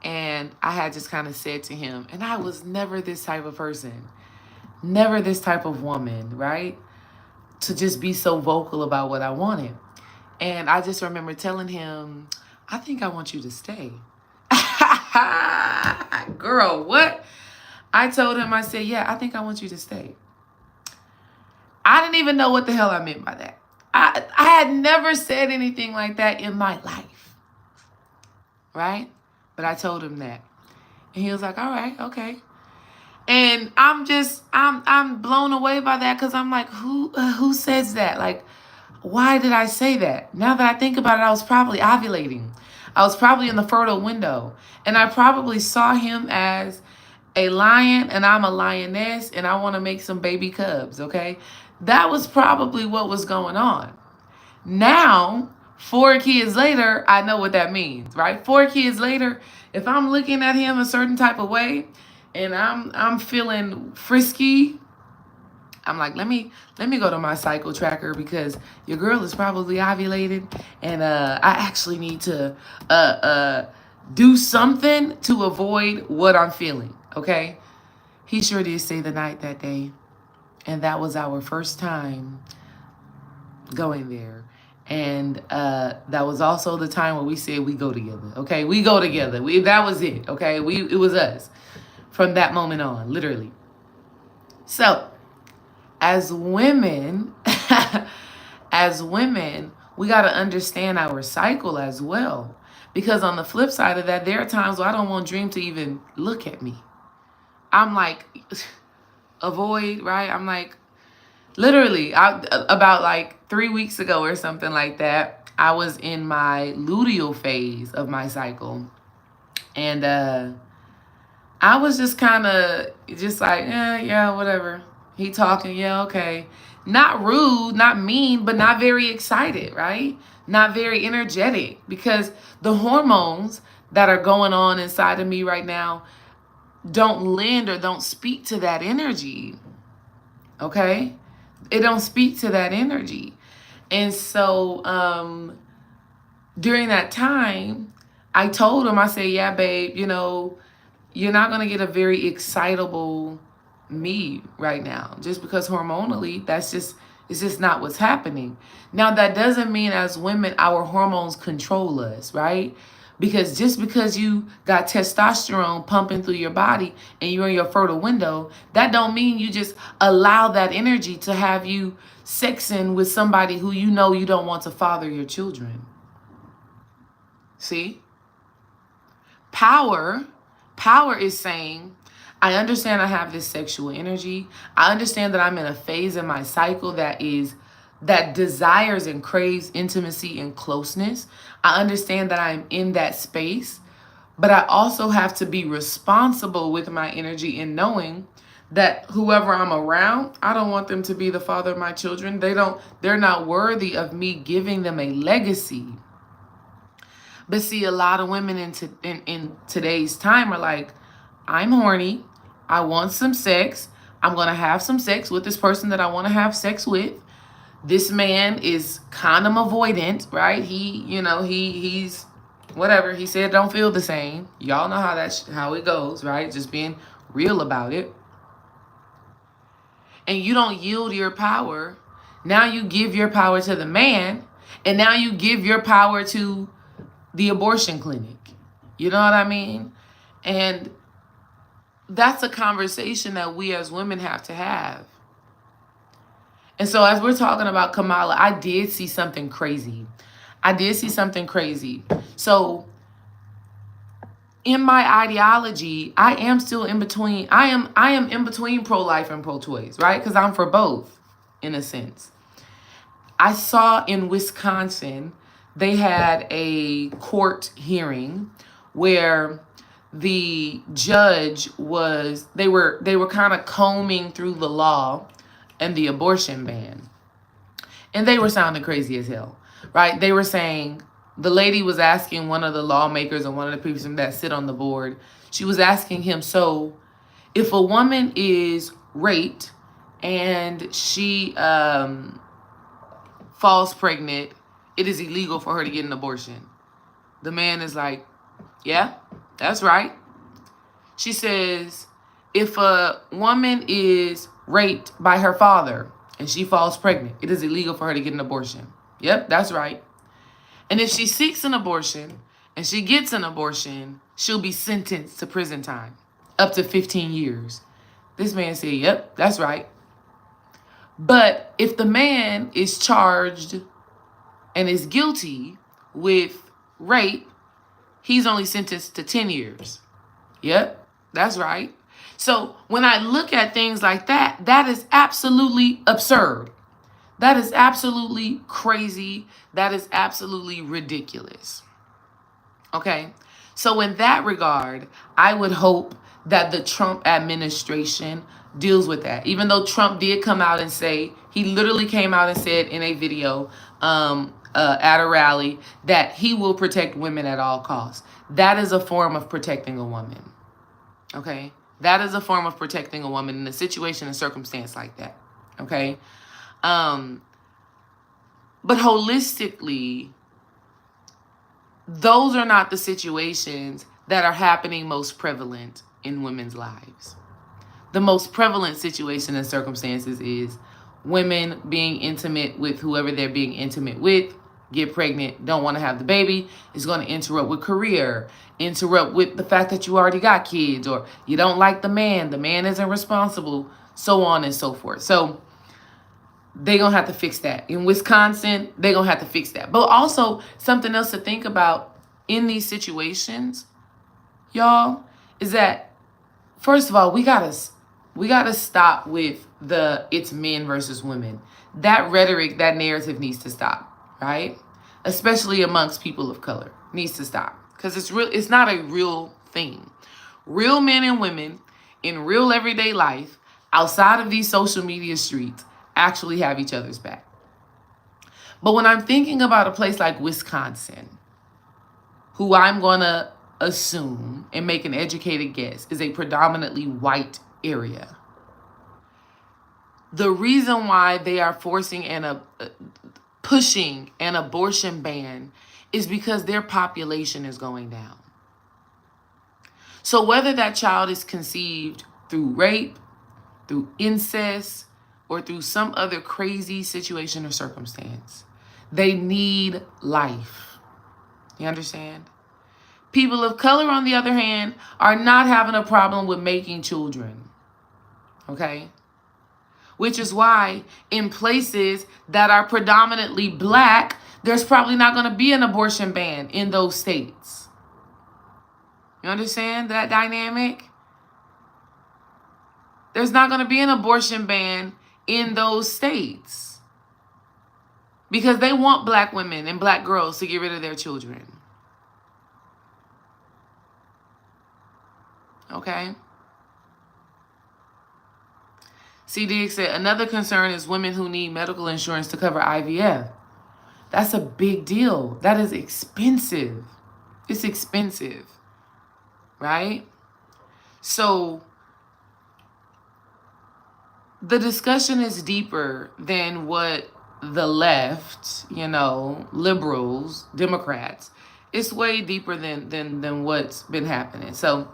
and I had just kind of said to him, and I was never this type of person, never this type of woman, right? To just be so vocal about what I wanted. And I just remember telling him, I think I want you to stay. Girl, what? I told him, I said, yeah, I think I want you to stay. I didn't even know what the hell I meant by that. I had never said anything like that in my life, right? But I told him that, and he was like, all right, okay. And I'm blown away by that, because I'm like, who says that? Like, why did I say that? Now that I think about it, I was probably ovulating. I was probably in the fertile window, and I probably saw him as a lion, and I'm a lioness, and I want to make some baby cubs, okay? That was probably what was going on. Now, 4 kids later, I know what that means, right? 4 kids later, if I'm looking at him a certain type of way, and I'm feeling frisky, I'm like, let me go to my cycle tracker, because your girl is probably ovulated, and I actually need to do something to avoid what I'm feeling, okay? He sure did stay the night that day. And that was our first time going there. And that was also the time where we said we go together, okay? We go together. That was it, okay? It was us from that moment on, literally. So, as women, we got to understand our cycle as well. Because on the flip side of that, there are times where I don't want Dream to even look at me. I'm like, avoid, right? I'm like, literally, about like 3 weeks ago or something like that, I was in my luteal phase of my cycle. And I was just kind of just like, yeah, whatever. He talking, yeah, okay. Not rude, not mean, but not very excited, right? Not very energetic, because the hormones that are going on inside of me right now don't lend or don't speak to that energy, okay? It don't speak to that energy. And so during that time, I told him, I said, yeah, babe, you know, you're not going to get a very excitable me right now, just because hormonally it's just not what's happening. Now, that doesn't mean as women our hormones control us, right? Because just because you got testosterone pumping through your body and you're in your fertile window, that don't mean you just allow that energy to have you sexing with somebody who you know you don't want to father your children. See? Power is saying, I understand I have this sexual energy. I understand that I'm in a phase in my cycle that desires and craves intimacy and closeness. I understand that I'm in that space, but I also have to be responsible with my energy in knowing that whoever I'm around, I don't want them to be the father of my children. They're not worthy of me giving them a legacy. But see, a lot of women in today's time are like, I'm horny. I want some sex. I'm going to have some sex with this person that I want to have sex with. This man is condom avoidant, right? He's whatever. He said don't feel the same. Y'all know how it goes, right? Just being real about it. And you don't yield your power. Now you give your power to the man, and now you give your power to the abortion clinic. You know what I mean? And that's a conversation that we as women have to have. And so as we're talking about Kamala, I did see something crazy. So in my ideology, I am still in between. I am in between pro-life and pro-choice, right? Because I'm for both, in a sense. I saw in Wisconsin, they had a court hearing where the judge they were kind of combing through the law and the abortion ban. And they were sounding crazy as hell, right? They were saying, the lady was asking one of the lawmakers and one of the people that sit on the board, she was asking him, so if a woman is raped and she falls pregnant, it is illegal for her to get an abortion. The man is like, yeah, that's right. She says, if a woman is raped by her father and she falls pregnant, it is illegal for her to get an abortion. Yep, that's right. And if she seeks an abortion and she gets an abortion, she'll be sentenced to prison time, up to 15 years. This man said, yep, that's right. But if the man is charged and is guilty with rape, he's only sentenced to 10 years. Yep, that's right. So when I look at things like that, that is absolutely absurd. That is absolutely crazy. That is absolutely ridiculous. Okay? So in that regard, I would hope that the Trump administration deals with that. Even though Trump did come out and say, he literally came out and said in a video at a rally that he will protect women at all costs. That is a form of protecting a woman. Okay? That is a form of protecting a woman in a situation and circumstance like that. Okay? But holistically, those are not the situations that are happening most prevalent in women's lives. The most prevalent situation and circumstances is women being intimate with whoever they're being intimate with, get pregnant, don't want to have the baby. It's going to interrupt with career, interrupt with the fact that you already got kids, or you don't like the man isn't responsible, so on and so forth. So they're going to have to fix that. In Wisconsin, they're going to have to fix that. But also something else to think about in these situations, y'all, is that first of all, we gotta stop with the it's men versus women. That rhetoric, that narrative needs to stop, right? Especially amongst people of color, needs to stop, because it's not a real thing. Real men and women in real everyday life, outside of these social media streets, actually have each other's back. But when I'm thinking about a place like Wisconsin, who I'm gonna assume and make an educated guess is a predominantly white area. The reason why they are forcing and pushing an abortion ban is because their population is going down. So whether that child is conceived through rape, through incest, or through some other crazy situation or circumstance, they need life. You understand? People of color, on the other hand, are not having a problem with making children, okay? Which is why in places that are predominantly black, there's probably not going to be an abortion ban in those states. You understand that dynamic? There's not going to be an abortion ban in those states because they want black women and black girls to get rid of their children. Okay. CDX said, another concern is women who need medical insurance to cover IVF. That's a big deal. That is expensive. It's expensive, right? So the discussion is deeper than what the left, liberals, Democrats, it's way deeper than what's been happening. So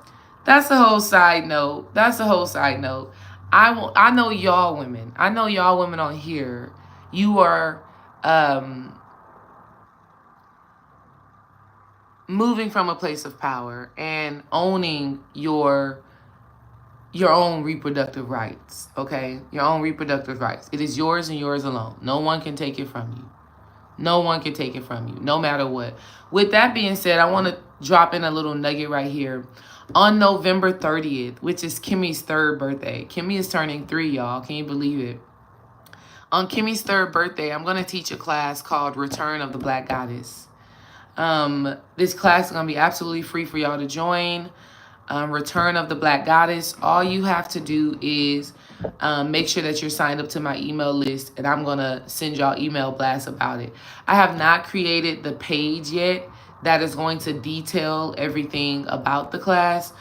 that's the whole side note. I know y'all women. I know y'all women on here. You are moving from a place of power and owning your own reproductive rights, okay? Your own reproductive rights. It is yours and yours alone. No one can take it from you. No one can take it from you, no matter what. With that being said, I want to drop in a little nugget right here. On November 30th, which is Kimmy's 3rd birthday. Kimmy is turning 3, y'all. Can you believe it? On Kimmy's 3rd birthday, I'm going to teach a class called Return of the Black Goddess. This class is going to be absolutely free for y'all to join. Return of the Black Goddess. All you have to do is make sure that you're signed up to my email list, and I'm going to send y'all email blasts about it. I have not created the page yet that is going to detail everything about the class.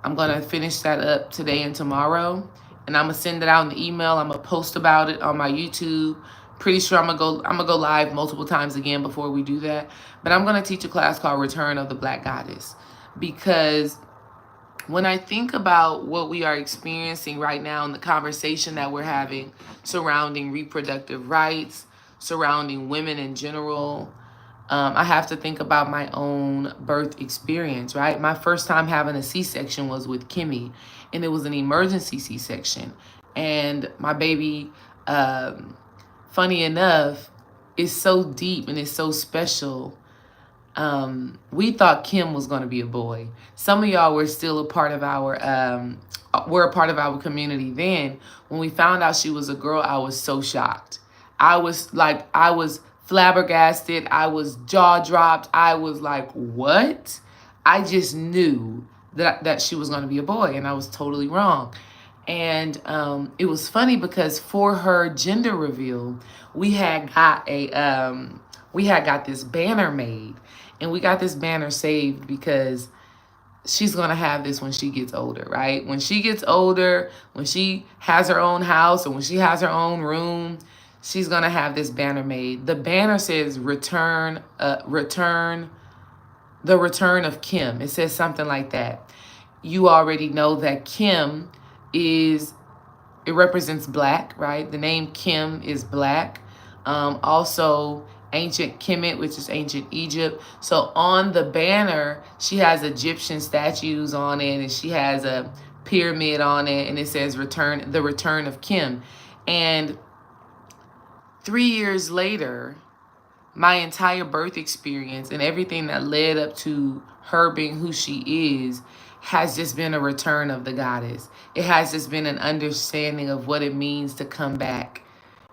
I'm going to finish that up today and tomorrow, and I'm going to send it out in the email. I'm going to post about it on my YouTube. Pretty sure I'm gonna go live multiple times again before we do that. But I'm going to teach a class called Return of the Black Goddess, because when I think about what we are experiencing right now and the conversation that we're having surrounding reproductive rights, surrounding women in general, I have to think about my own birth experience, right? My first time having a C-section was with Kimmy, and it was an emergency C-section. And my baby, funny enough, is so deep and is so special. We thought Kim was going to be a boy. Some of y'all were still a part of our community then. When we found out she was a girl, I was so shocked. I was flabbergasted. I was jaw dropped. I was like, what? I just knew that she was going to be a boy, and I was totally wrong. And it was funny because for her gender reveal, we had got this banner made. And we got this banner saved because she's going to have this when she gets older, right? When she gets older, when she has her own house, or when she has her own room, she's going to have this banner made. The banner says return the return of Kim. It says something like that. You already know that Kim is, it represents black, right? The name Kim is black. Also, ancient Kemet, which is ancient Egypt. So on the banner, she has Egyptian statues on it, and she has a pyramid on it, and it says the return of Kim. And 3 years later, my entire birth experience and everything that led up to her being who she is has just been a return of the goddess. It has just been an understanding of what it means to come back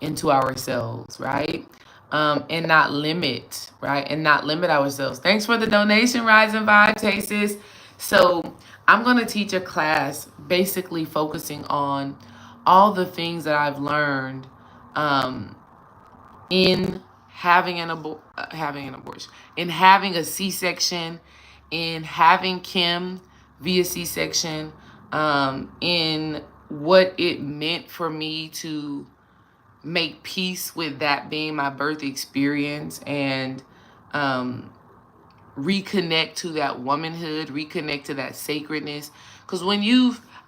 into ourselves, right? And not limit, right? And not limit ourselves. Thanks for the donation, Rise and Vibe, Tasis. So I'm going to teach a class basically focusing on all the things that I've learned in having an abortion, in having a C-section, in having Kim via C-section, in what it meant for me to make peace with that being my birth experience, and reconnect to that womanhood, reconnect to that sacredness. Because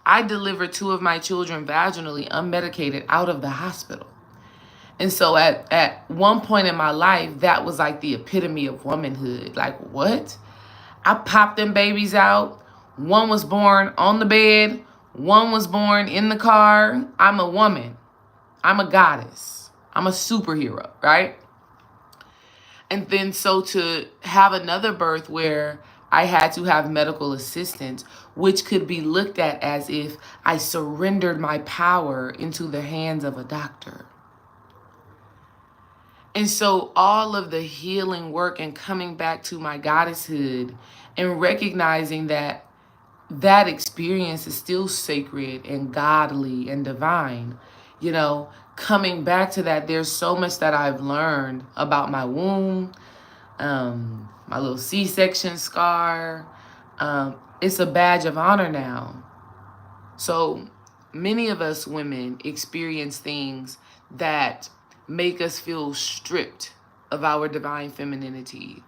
I delivered 2 of my children vaginally, unmedicated, out of the hospital. And so at one point in my life, that was like the epitome of womanhood. Like, what? I popped them babies out. One was born on the bed. One was born in the car. I'm a woman. I'm a goddess. I'm a superhero, right? And then so to have another birth where I had to have medical assistance, which could be looked at as if I surrendered my power into the hands of a doctor. And so all of the healing work and coming back to my goddesshood and recognizing that that experience is still sacred and godly and divine, coming back to that, there's so much that I've learned about my womb, my little C-section scar. It's a badge of honor now. So many of us women experience things that make us feel stripped of our divine femininity.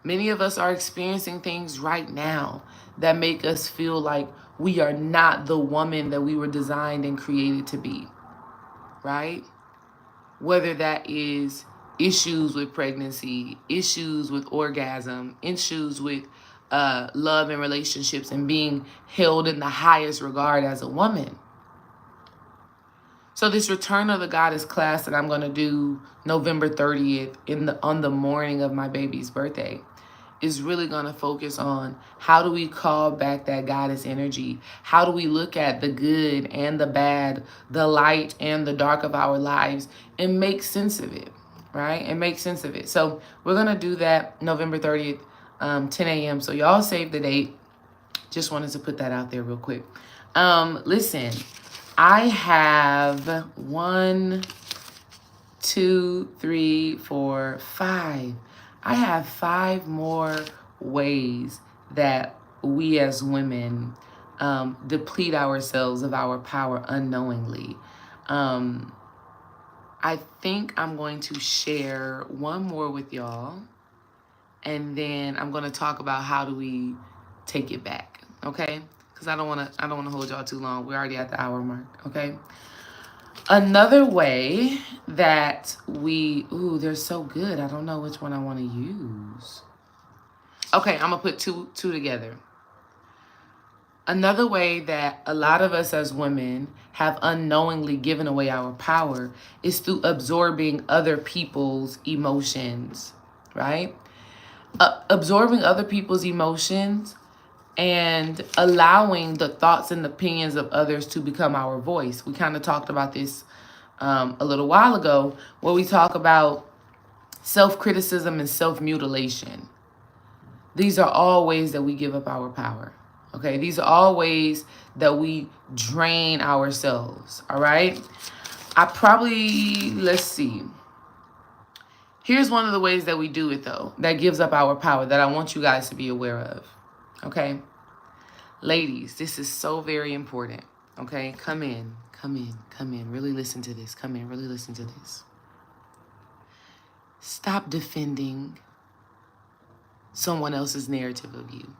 Many of us are experiencing things right now that make us feel like we are not the woman that we were designed and created to be, right? Whether that is issues with pregnancy, issues with orgasm, issues with love and relationships, and being held in the highest regard as a woman. So this Return of the Goddess class that I'm going to do November 30th on the morning of my baby's birthday is really going to focus on how do we call back that goddess energy? How do we look at the good and the bad, the light and the dark of our lives, and make sense of it, right? And make sense of it. So we're going to do that November 30th, 10 a.m. So y'all save the date. Just wanted to put that out there real quick. Listen, I have 1, 2, 3, 4, 5. I have 5 more ways that we as women deplete ourselves of our power unknowingly. I think I'm going to share one more with y'all, and then I'm going to talk about how do we take it back, okay? Because I don't want to hold y'all too long. We're already at the hour mark, okay? Another way that they're so good. I don't know which one I want to use. Okay, I'm going to put two together. Another way that a lot of us as women have unknowingly given away our power is through absorbing other people's emotions, right? Absorbing other people's emotions and allowing the thoughts and opinions of others to become our voice. We kind of talked about this a little while ago, where we talk about self-criticism and self-mutilation. These are all ways that we give up our power, okay? These are all ways that we drain ourselves, all right? Let's see. Here's one of the ways that we do it, though, that gives up our power that I want you guys to be aware of. Okay, ladies, this is so very important. Okay, come in. Really listen to this. Really listen to this. Stop defending someone else's narrative of you.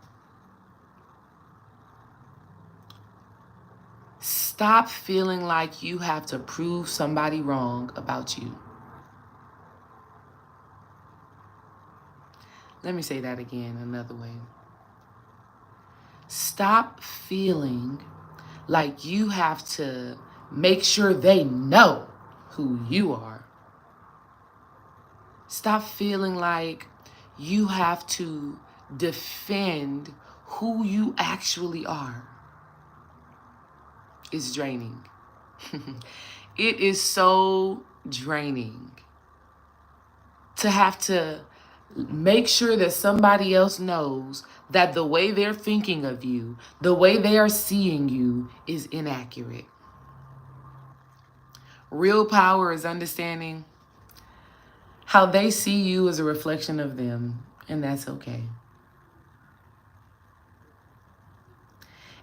Stop feeling like you have to prove somebody wrong about you. Let me say that again another way. Stop feeling like you have to make sure they know who you are. Stop feeling like you have to defend who you actually are. It's draining. It is so draining to have to make sure that somebody else knows that the way they're thinking of you, the way they are seeing you, is inaccurate. Real power is understanding how they see you as a reflection of them, and that's okay.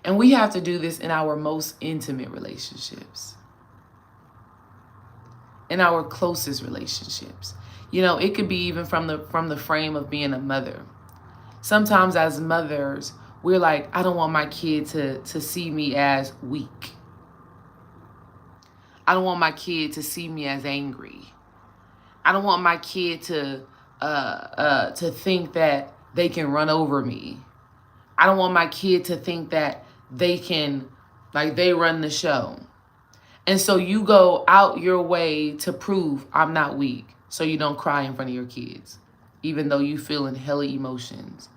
And we have to do this in our most intimate relationships, in our closest relationships. You know, it could be even from the frame of being a mother. Sometimes as mothers, we're like, I don't want my kid to see me as weak. I don't want my kid to see me as angry. I don't want my kid to think that they can run over me. I don't want my kid to think that they can, like, they run the show. And so you go out your way to prove I'm not weak, so you don't cry in front of your kids, even though you feeling hella emotions,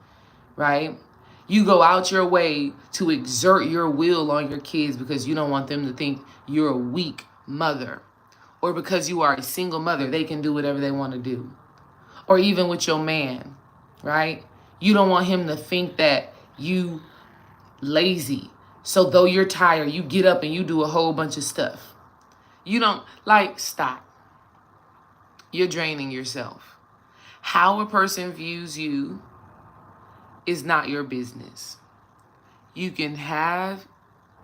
right? You go out your way to exert your will on your kids because you don't want them to think you're a weak mother. Or because you are a single mother, they can do whatever they want to do. Or even with your man, right? You don't want him to think that you lazy. So though you're tired, you get up and you do a whole bunch of stuff. You don't, like, stop. You're draining yourself. How a person views you is not your business. You can have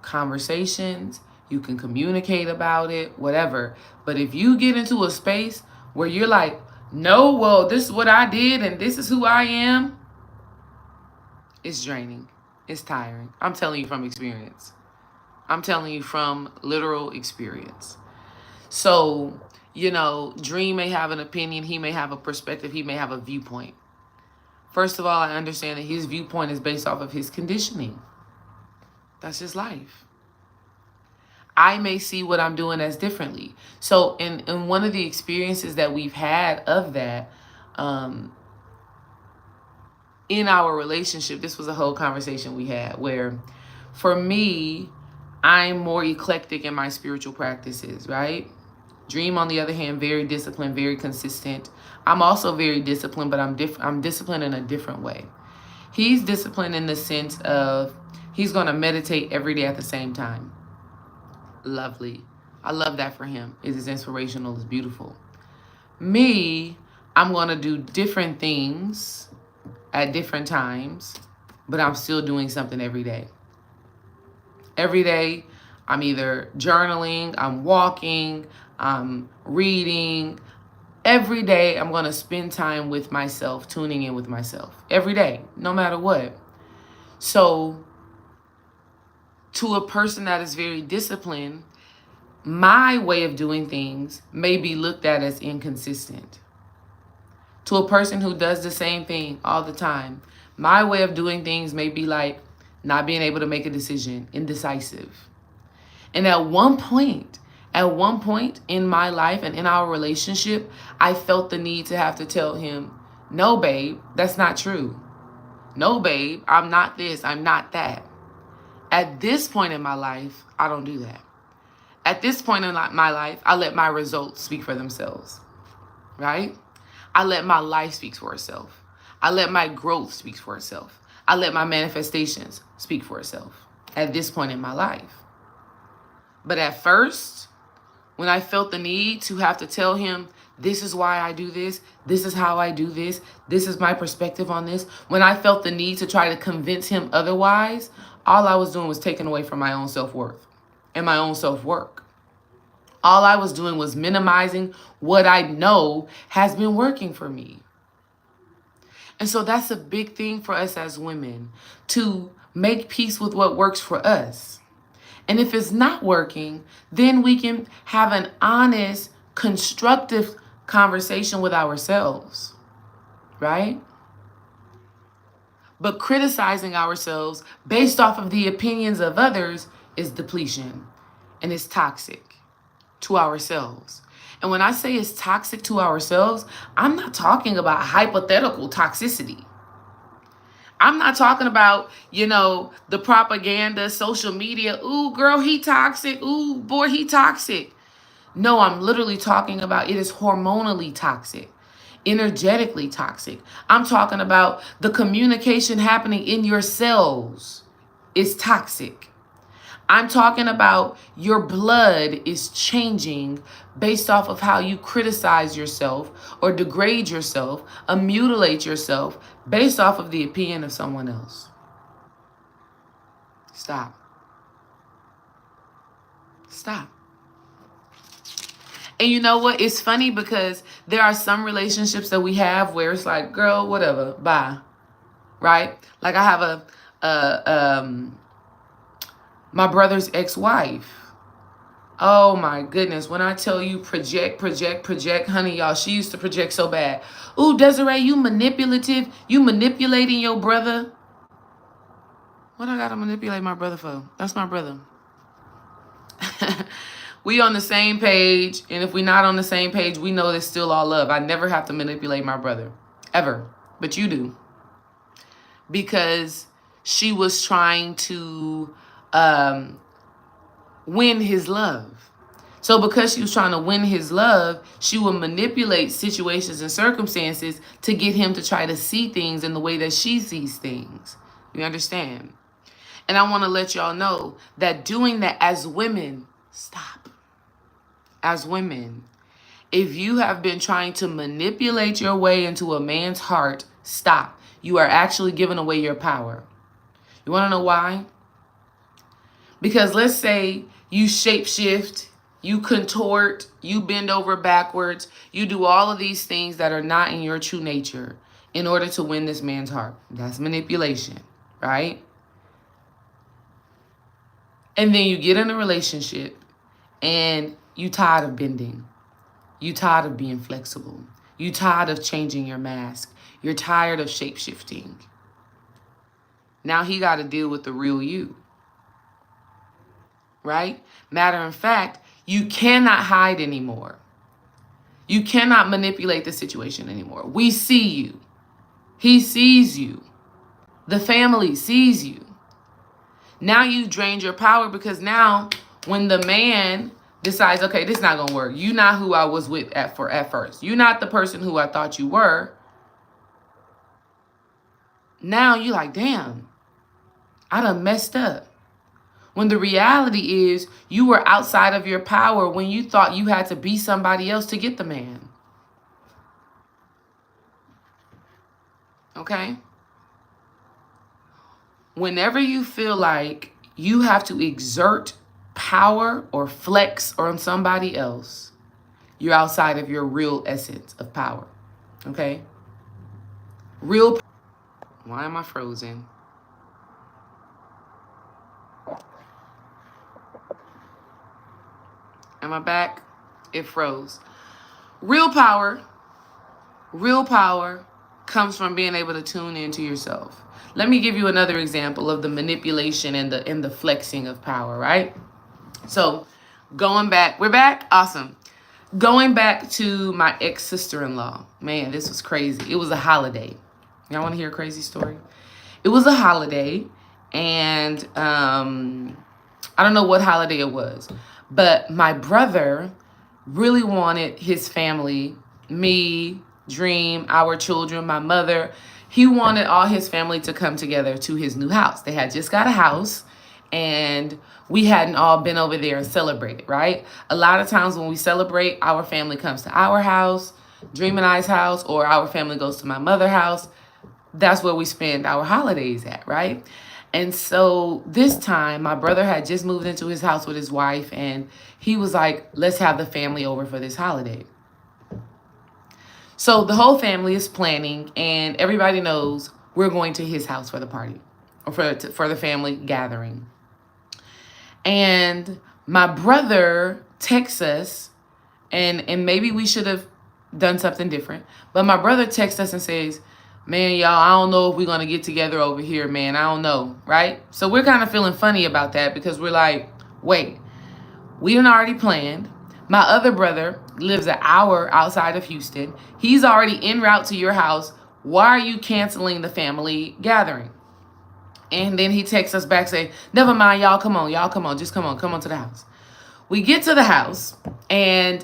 conversations, you can communicate about it, whatever. But if you get into a space where you're like, no, well, this is what I did and this is who I am, it's draining. It's tiring. I'm telling you from experience. I'm telling you from literal experience. So, you know, Dream may have an opinion. He may have a perspective. He may have a viewpoint. First of all, I understand that his viewpoint is based off of his conditioning. That's his life. I may see what I'm doing as differently. So in one of the experiences that we've had of that, in our relationship, this was a whole conversation we had where, for me, I'm more eclectic in my spiritual practices, right? Dream, on the other hand, very disciplined, very consistent. I'm also very disciplined, but I'm disciplined in a different way. He's disciplined in the sense of he's going to meditate every day at the same time. Lovely. I love that for him. It is inspirational. It's beautiful. Me, I'm going to do different things at different times, but I'm still doing something every day. Every day, I'm either journaling, I'm walking, I'm reading. Every day, I'm going to spend time with myself, tuning in with myself. Every day, no matter what. So, to a person that is very disciplined, my way of doing things may be looked at as inconsistent. To a person who does the same thing all the time, my way of doing things may be like not being able to make a decision, indecisive. And at one point in my life and in our relationship, I felt the need to have to tell him, no, babe, that's not true. No, babe, I'm not this, I'm not that. At this point in my life, I don't do that. At this point in my life, I let my results speak for themselves, right? I let my life speak for itself. I let my growth speak for itself. I let my manifestations speak for itself at this point in my life. But at first, when I felt the need to have to tell him, this is why I do this is how I do this is my perspective on this, when I felt the need to try to convince him otherwise, all I was doing was taking away from my own self-worth and my own self-work. All I was doing was minimizing what I know has been working for me. And so that's a big thing for us as women, to make peace with what works for us. And if it's not working, then we can have an honest, constructive conversation with ourselves, right? But criticizing ourselves based off of the opinions of others is depletion, and it's toxic to ourselves. And when I say it's toxic to ourselves, I'm not talking about hypothetical toxicity. I'm not talking about, the propaganda, social media. Ooh, girl, he toxic. Ooh, boy, he toxic. No, I'm literally talking about it is hormonally toxic, energetically toxic. I'm talking about the communication happening in your cells is toxic. I'm talking about your blood is changing based off of how you criticize yourself or degrade yourself or mutilate yourself based off of the opinion of someone else. Stop. Stop. And you know what? It's funny because there are some relationships that we have where it's like, girl, whatever, bye. Right? Like I have my brother's ex-wife. Oh my goodness. When I tell you project, honey, y'all, she used to project so bad. Ooh, Desiree, you manipulative. You manipulating your brother. What I gotta manipulate my brother for? That's my brother. We on the same page, and if we're not on the same page, we know there's still all love. I never have to manipulate my brother, ever. But you do. Because she was trying to win his love. So because she was trying to win his love, she would manipulate situations and circumstances to get him to try to see things in the way that she sees things. You understand? And I want to let y'all know that doing that as women, stop. As women, if you have been trying to manipulate your way into a man's heart, stop. You are actually giving away your power. You want to know why? Because let's say you shapeshift, you contort, you bend over backwards, you do all of these things that are not in your true nature in order to win this man's heart. That's manipulation, right? And then you get in a relationship and you tired of bending. You tired of being flexible. You tired of changing your mask. You're tired of shapeshifting. Now he got to deal with the real you. Right? Matter of fact, you cannot hide anymore. You cannot manipulate the situation anymore. We see you. He sees you. The family sees you. Now you drained your power because now when the man decides, okay, this is not going to work. You're not who I was with at first. You're not the person who I thought you were. Now you're like, damn, I done messed up. When the reality is you were outside of your power when you thought you had to be somebody else to get the man. Okay? Whenever you feel like you have to exert power or flex on somebody else, you're outside of your real essence of power. Okay? Why am I frozen? Am I back? It froze. Real power comes from being able to tune into yourself. Let me give you another example of the manipulation and the flexing of power, right? So going back, we're back? Awesome. Going back to my ex-sister-in-law. Man, this was crazy. It was a holiday. Y'all want to hear a crazy story? It was a holiday, and I don't know what holiday it was, but my brother really wanted his family, me, Dream, our children, my mother. He wanted all his family to come together to his new house. They had just got a house, and we hadn't all been over there and celebrated, right? A lot of times when we celebrate, our family comes to our house, Dream and I's house, or our family goes to my mother's house. That's where we spend our holidays at, right? And so this time, my brother had just moved into his house with his wife, and he was like, let's have the family over for this holiday. So the whole family is planning, and everybody knows we're going to his house for the party, or for the family gathering. And my brother texts us, and maybe we should have done something different. But my brother texts us and says, man, y'all, I don't know if we're going to get together over here, man. I don't know, right? So we're kind of feeling funny about that because we're like, wait, we done already planned. My other brother lives an hour outside of Houston. He's already en route to your house. Why are you canceling the family gathering? And then he texts us back saying, never mind, y'all come on, just come on to the house. We get to the house, and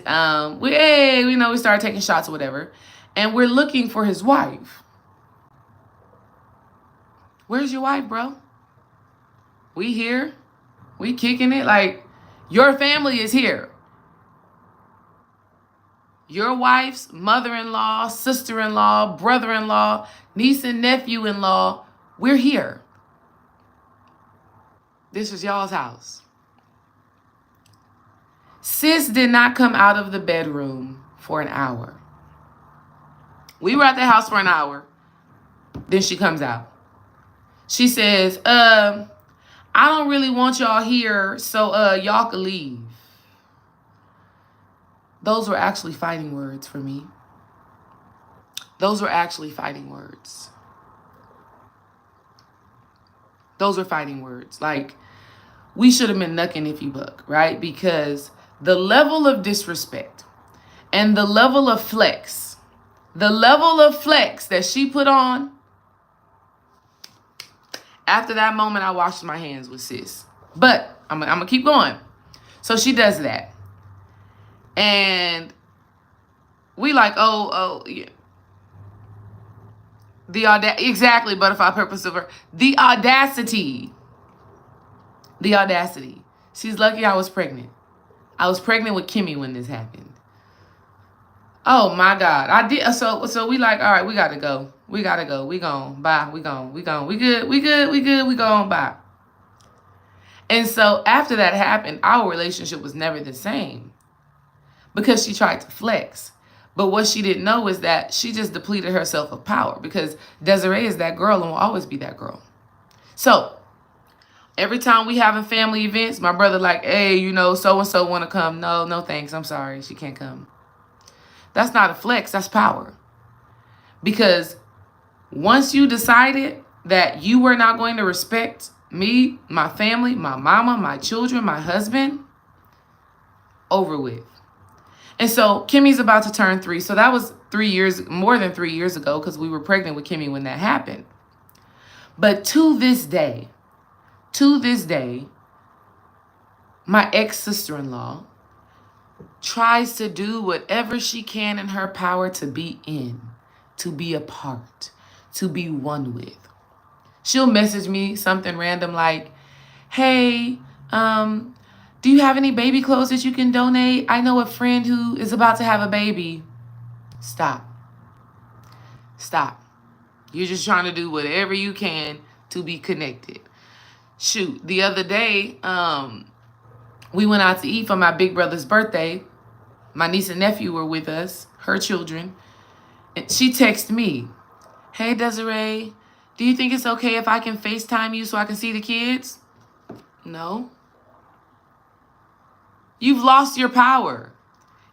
we start taking shots or whatever, and we're looking for his wife. Where's your wife, bro? We here. We kicking it. Like, your family is here. Your wife's mother-in-law, sister-in-law, brother-in-law, niece and nephew-in-law, we're here. This is y'all's house. Sis did not come out of the bedroom for an hour. We were at the house for an hour. Then she comes out. She says, I don't really want y'all here, so y'all can leave. Those were actually fighting words for me. Those were actually fighting words. Those were fighting words. Like, we should have been knucking if you buck, right? Because the level of disrespect and the level of flex that she put on, after that moment, I washed my hands with sis. But I'm going to keep going. So she does that. And we like, yeah. Exactly, butterfly purpose of her. The audacity. She's lucky I was pregnant. I was pregnant with Kimmy when this happened. Oh my God. I did. So we like, all right, we got to go. We gone. Bye. We gone. We good. We gone. Bye. And so after that happened, our relationship was never the same because she tried to flex. But what she didn't know is that she just depleted herself of power, because Desiree is that girl and will always be that girl. So every time we having family events, my brother like, hey, so-and-so want to come. No, thanks. I'm sorry. She can't come. That's not a flex. That's power. Because once you decided that you were not going to respect me, my family, my mama, my children, my husband, over with. And so Kimmy's about to turn 3. So that was more than 3 years ago, because we were pregnant with Kimmy when that happened. But to this day, my ex-sister-in-law tries to do whatever she can in her power to be in, to be a part, to be one with. She'll message me something random like, hey, do you have any baby clothes that you can donate? I know a friend who is about to have a baby. Stop. You're just trying to do whatever you can to be connected. Shoot, the other day, we went out to eat for my big brother's birthday. My niece and nephew were with us, her children. And she texted me, hey, Desiree, do you think it's okay if I can FaceTime you so I can see the kids? No. You've lost your power.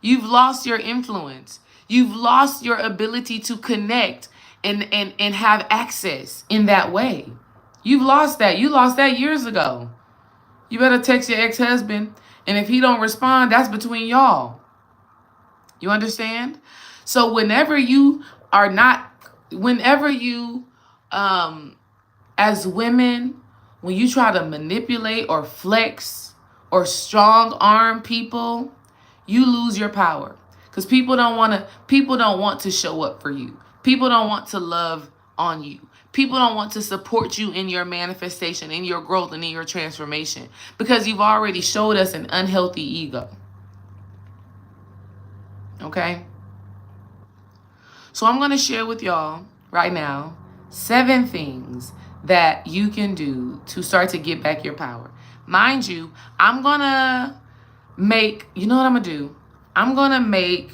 You've lost your influence. You've lost your ability to connect and have access in that way. You've lost that. You lost that years ago. You better text your ex-husband, and if he don't respond, that's between y'all. You understand? So whenever you, as women, when you try to manipulate or flex or strong arm people, you lose your power. Because people don't want to show up for you. People don't want to love on you. People don't want to support you in your manifestation, in your growth, and in your transformation, because you've already showed us an unhealthy ego. Okay? So I'm going to share with y'all right now 7 things that you can do to start to get back your power. Mind you, I'm going to make, you know what I'm going to do? I'm going to make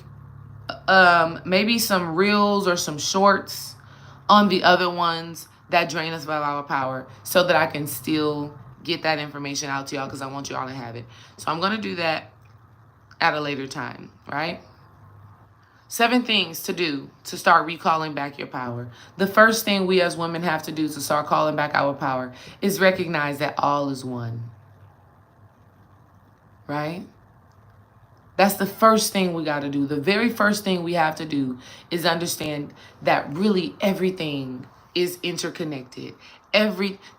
maybe some reels or some shorts on the other ones that drain us of our power, so that I can still get that information out to y'all, because I want you all to have it. So I'm going to do that at a later time, right? 7 things to do to start recalling back your power. The first thing we as women have to do to start calling back our power is recognize that all is one. Right? That's the first thing we got to do. The very first thing we have to do is understand that really everything is interconnected.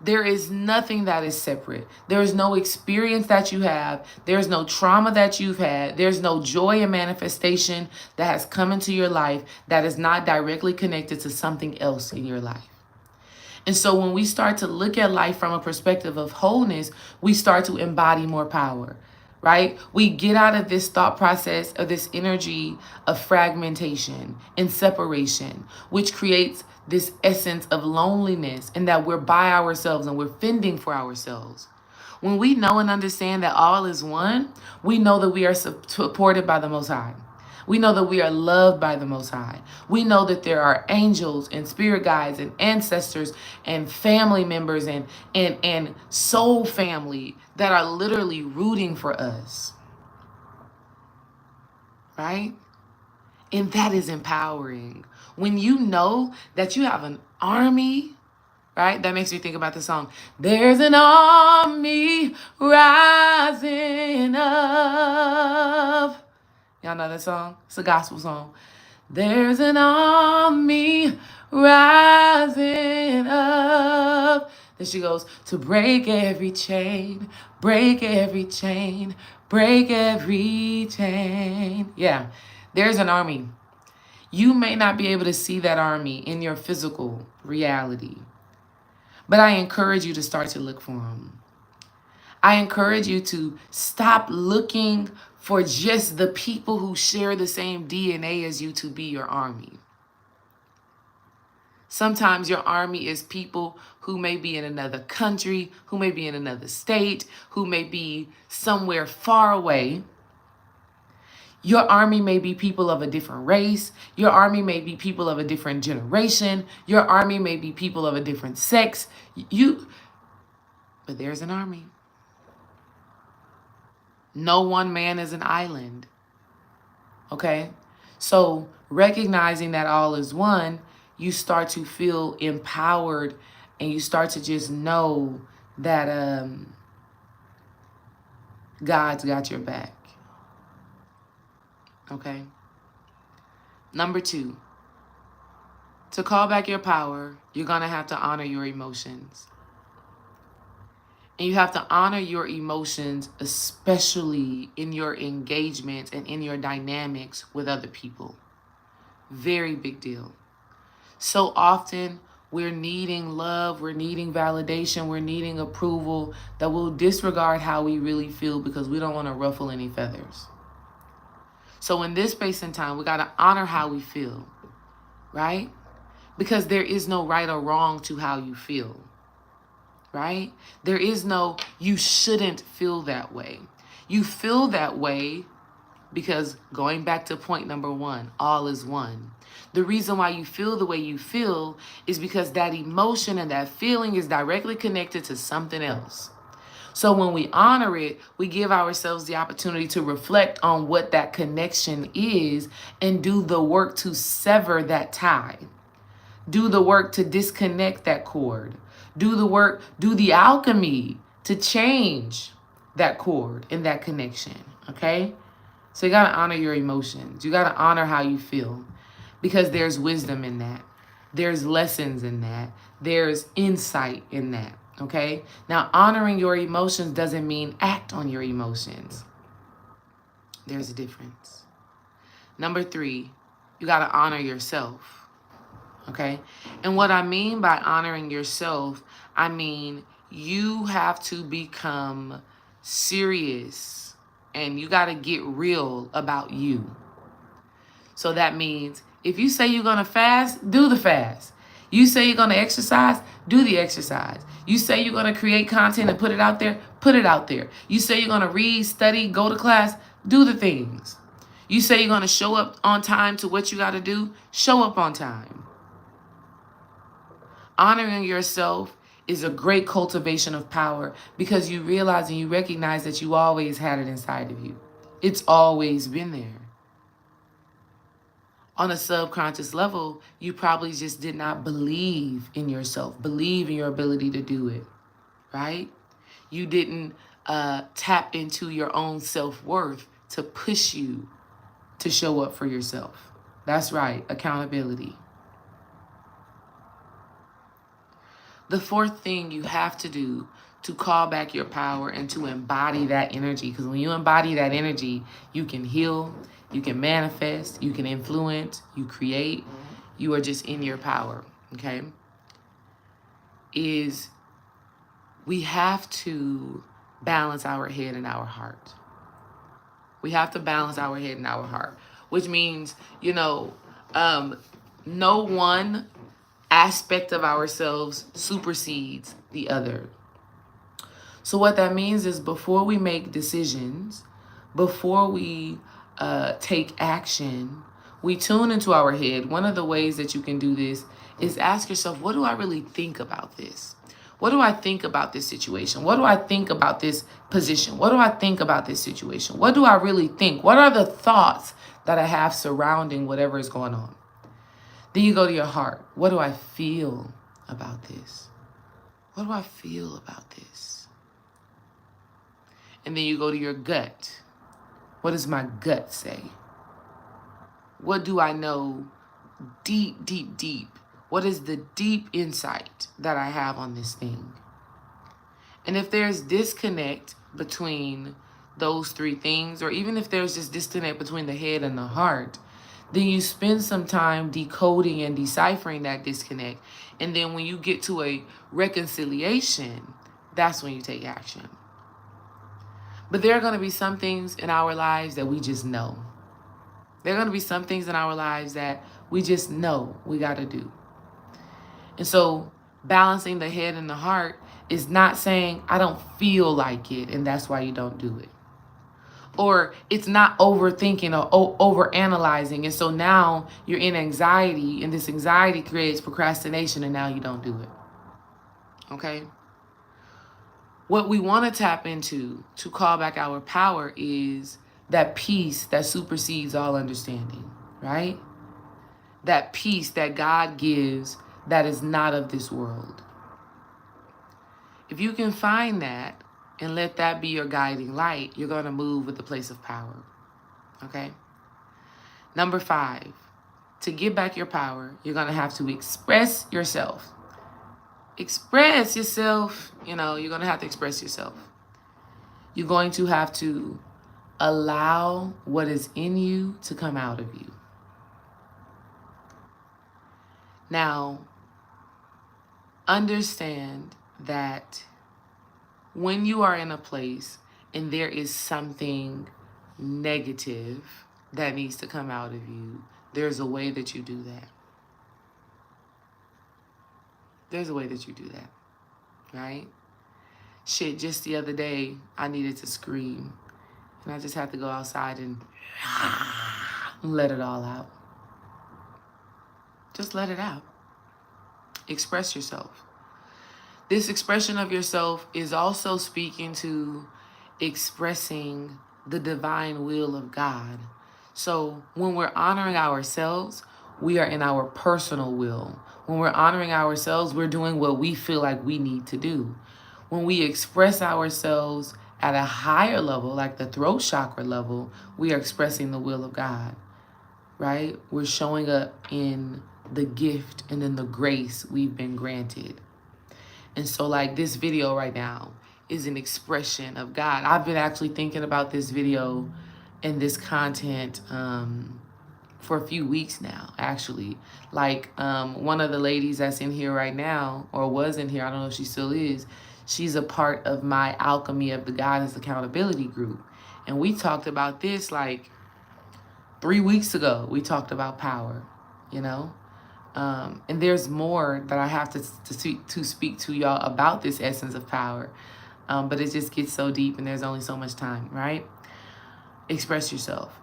There is nothing that is separate. There is no experience that you have. There's no trauma that you've had. There's no joy and manifestation that has come into your life that is not directly connected to something else in your life. And so when we start to look at life from a perspective of wholeness, we start to embody more power. Right? We get out of this thought process, of this energy of fragmentation and separation, which creates this essence of loneliness, and that we're by ourselves and we're fending for ourselves. When we know and understand that all is one, we know that we are supported by the Most High. We know that we are loved by the Most High. We know that there are angels and spirit guides and ancestors and family members and soul family that are literally rooting for us. Right? And that is empowering. When you know that you have an army, right? That makes me think about the song, "There's an army rising up." Y'all know that song? It's a gospel song. "There's an army rising up." Then she goes, "To break every chain, break every chain, break every chain." Yeah, there's an army. You may not be able to see that army in your physical reality, but I encourage you to start to look for them. I encourage you to stop looking for just the people who share the same DNA as you to be your army. Sometimes your army is people who may be in another country, who may be in another state, who may be somewhere far away. Your army may be people of a different race. Your army may be people of a different generation. Your army may be people of a different sex. But there's an army. No one man is an island. Okay? So recognizing that all is one, you start to feel empowered, and you start to just know that God's got your back. Okay? Number 2, to call back your power, you're going to have to honor your emotions. And you have to honor your emotions, especially in your engagements and in your dynamics with other people. Very big deal. So often we're needing love, we're needing validation, we're needing approval, that we'll disregard how we really feel because we don't want to ruffle any feathers. So in this space and time, we got to honor how we feel, right? Because there is no right or wrong to how you feel. Right? There is no, you shouldn't feel that way. You feel that way because, going back to point number 1, all is one. The reason why you feel the way you feel is because that emotion and that feeling is directly connected to something else. So when we honor it, we give ourselves the opportunity to reflect on what that connection is and do the work to sever that tie. Do the work to disconnect that cord. Do the work, do the alchemy to change that cord and that connection, okay? So you got to honor your emotions. You got to honor how you feel, because there's wisdom in that. There's lessons in that. There's insight in that, okay? Now, honoring your emotions doesn't mean act on your emotions. There's a difference. Number 3, you got to honor yourself. Okay? And what I mean by honoring yourself, I mean you have to become serious and you got to get real about you. So that means if you say you're going to fast, do the fast. You say you're going to exercise, do the exercise. You say you're going to create content and put it out there, put it out there. You say you're going to read, study, go to class, do the things. You say you're going to show up on time to what you got to do, show up on time. Honoring yourself is a great cultivation of power because you realize and you recognize that you always had it inside of you. It's always been there. On a subconscious level, you probably just did not believe in yourself, believe in your ability to do it, right? You didn't tap into your own self-worth to push you to show up for yourself. That's right, accountability. The fourth thing you have to do to call back your power and to embody that energy, because when you embody that energy, you can heal, you can manifest, you can influence, you create, you are just in your power, okay? Is we have to balance our head and our heart. We have to balance our head and our heart, which means, no one aspect of ourselves supersedes the other. So what that means is before we make decisions, before we take action, we tune into our head. One of the ways that you can do this is ask yourself, what do I really think about this? What do I think about this situation? What do I think about this position? What do I think about this situation? What do I really think? What are the thoughts that I have surrounding whatever is going on? Then you go to your heart. What do I feel about this? What do I feel about this? And then you go to your gut. What does my gut say? What do I know deep, deep, deep? What is the deep insight that I have on this thing? And if there's disconnect between those three things, or even if there's just disconnect between the head and the heart, then you spend some time decoding and deciphering that disconnect. And then when you get to a reconciliation, that's when you take action. But there are going to be some things in our lives that we just know. There are going to be some things in our lives that we just know we got to do. And so balancing the head and the heart is not saying, I don't feel like it, and that's why you don't do it. Or it's not overthinking or overanalyzing. And so now you're in anxiety, and this anxiety creates procrastination, and now you don't do it. Okay? What we want to tap into to call back our power is that peace that supersedes all understanding, right? That peace that God gives that is not of this world. If you can find that and let that be your guiding light, you're going to move with the place of power, okay? Number 5, to get back your power, you're going to have to express yourself. Express yourself, you're going to have to express yourself. You're going to have to allow what is in you to come out of you. Now, understand that when you are in a place and there is something negative that needs to come out of you, there's a way that you do that. There's a way that you do that, right? Shit, just the other day, I needed to scream. And I just had to go outside and let it all out. Just let it out. Express yourself. This expression of yourself is also speaking to expressing the divine will of God. So when we're honoring ourselves, we are in our personal will. When we're honoring ourselves, we're doing what we feel like we need to do. When we express ourselves at a higher level, like the throat chakra level, we are expressing the will of God, right? We're showing up in the gift and in the grace we've been granted. And so like this video right now is an expression of God. I've been actually thinking about this video and this content for a few weeks now, actually. Like one of the ladies that's in here right now, or was in here, I don't know if she still is, she's a part of my Alchemy of the Goddess accountability group. And we talked about this like 3 weeks ago. We talked about power, and there's more that I have to speak to y'all about this essence of power. But it just gets so deep and there's only so much time, right? Express yourself.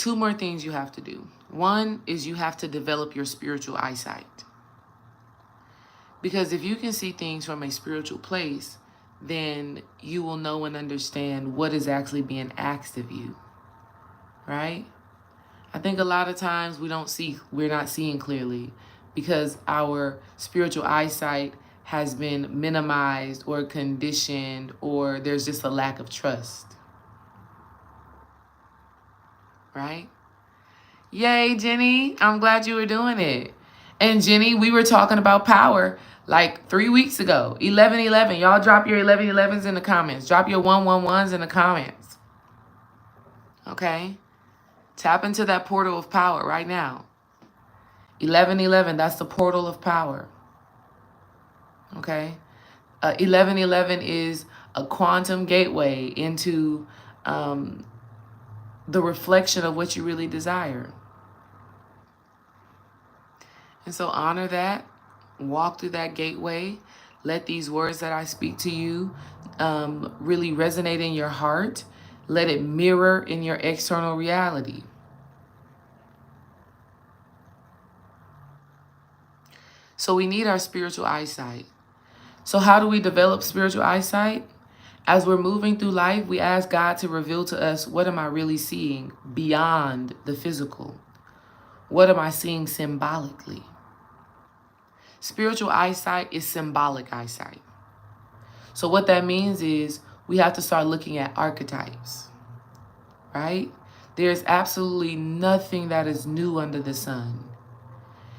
two more things you have to do. One is you have to develop your spiritual eyesight. Because if you can see things from a spiritual place, then you will know and understand what is actually being asked of you, right? I think a lot of times we're not seeing clearly because our spiritual eyesight has been minimized or conditioned, or there's just a lack of trust, right? Yay, Jenny. I'm glad you were doing it. And Jenny, we were talking about power like 3 weeks ago. 1111. Y'all drop your 1111s in the comments. Drop your 111s in the comments. Okay? Tap into that portal of power right now. 1111, that's the portal of power. Okay? 1111 is a quantum gateway into the reflection of what you really desire. And so honor that. Walk through that gateway. Let these words that I speak to you really resonate in your heart. Let it mirror in your external reality. So we need our spiritual eyesight. So how do we develop spiritual eyesight? As we're moving through life, we ask God to reveal to us, what am I really seeing beyond the physical? What am I seeing symbolically? Spiritual eyesight is symbolic eyesight. So what that means is we have to start looking at archetypes, right? There's absolutely nothing that is new under the sun.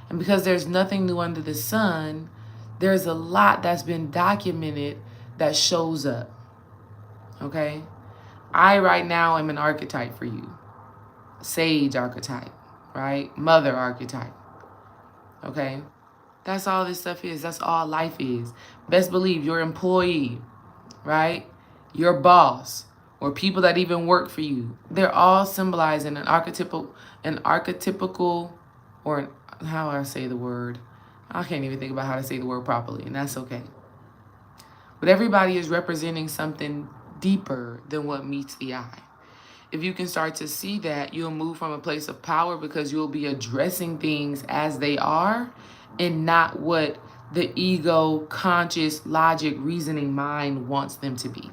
And because there's nothing new under the sun, there's a lot that's been documented that shows up, okay? I right now am an archetype for you. Sage archetype, right? Mother archetype, okay? That's all this stuff is. That's all life is. Best believe your employee, right? Your boss, or people that even work for you. They're all symbolizing an archetypical, or how do I say the word? I can't even think about how to say the word properly, and that's okay. But everybody is representing something deeper than what meets the eye. If you can start to see that, you'll move from a place of power because you'll be addressing things as they are and not what the ego, conscious, logic, reasoning mind wants them to be.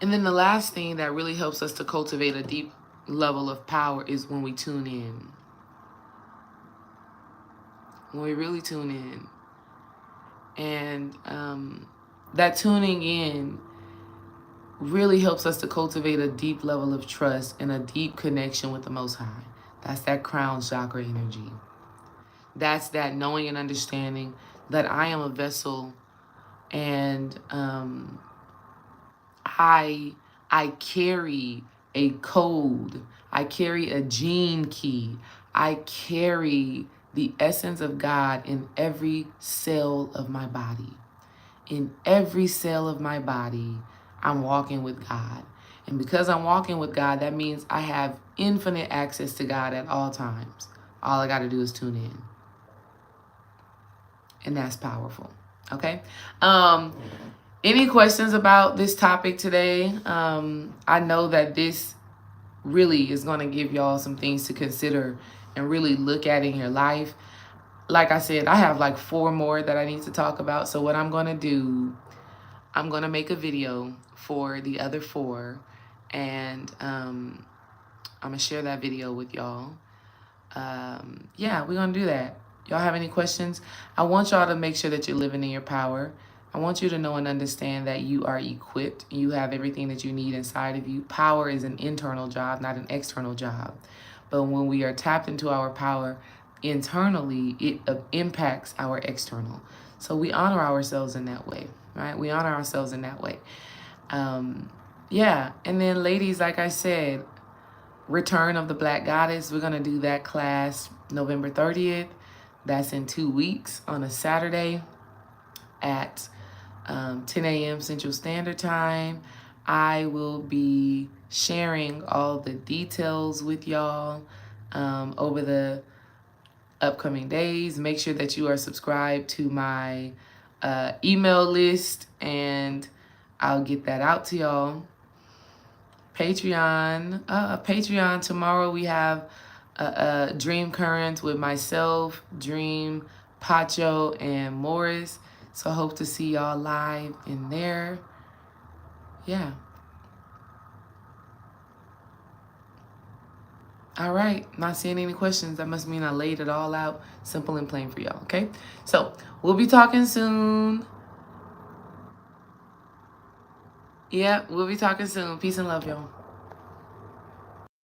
And then the last thing that really helps us to cultivate a deep level of power is when we tune in. When we really tune in. And that tuning in really helps us to cultivate a deep level of trust and a deep connection with the Most High. That's that crown chakra energy. That's that knowing and understanding that I am a vessel, and I carry a code. I carry a gene key. I carry the essence of God in every cell of my body. In every cell of my body, I'm walking with God. And because I'm walking with God, that means I have infinite access to God at all times. All I got to do is tune in. And that's powerful. Okay? Any questions about this topic today? I know that this really is going to give y'all some things to consider and really look at in your life. Like I said, I have like 4 more that I need to talk about. So what I'm going to do, I'm going to make a video for the other 4. And I'm going to share that video with y'all. Yeah, we're going to do that. Y'all have any questions? I want y'all to make sure that you're living in your power. I want you to know and understand that you are equipped. You have everything that you need inside of you. Power is an internal job, not an external job. But when we are tapped into our power internally, it impacts our external. So we honor ourselves in that way, right? We honor ourselves in that way. Yeah. And then ladies, like I said, Return of the Black Goddess. We're going to do that class November 30th. That's in 2 weeks on a Saturday at 10 a.m. Central Standard Time. I will be sharing all the details with y'all over the upcoming days. Make sure that you are subscribed to my email list, and I'll get that out to y'all. Patreon. Patreon. Tomorrow we have a Dream Current with myself, Dream, Pacho, and Morris. So I hope to see y'all live in there. Yeah. All right. Not seeing any questions. That must mean I laid it all out simple and plain for y'all. Okay. So we'll be talking soon. Yeah, we'll be talking soon. Peace and love, y'all.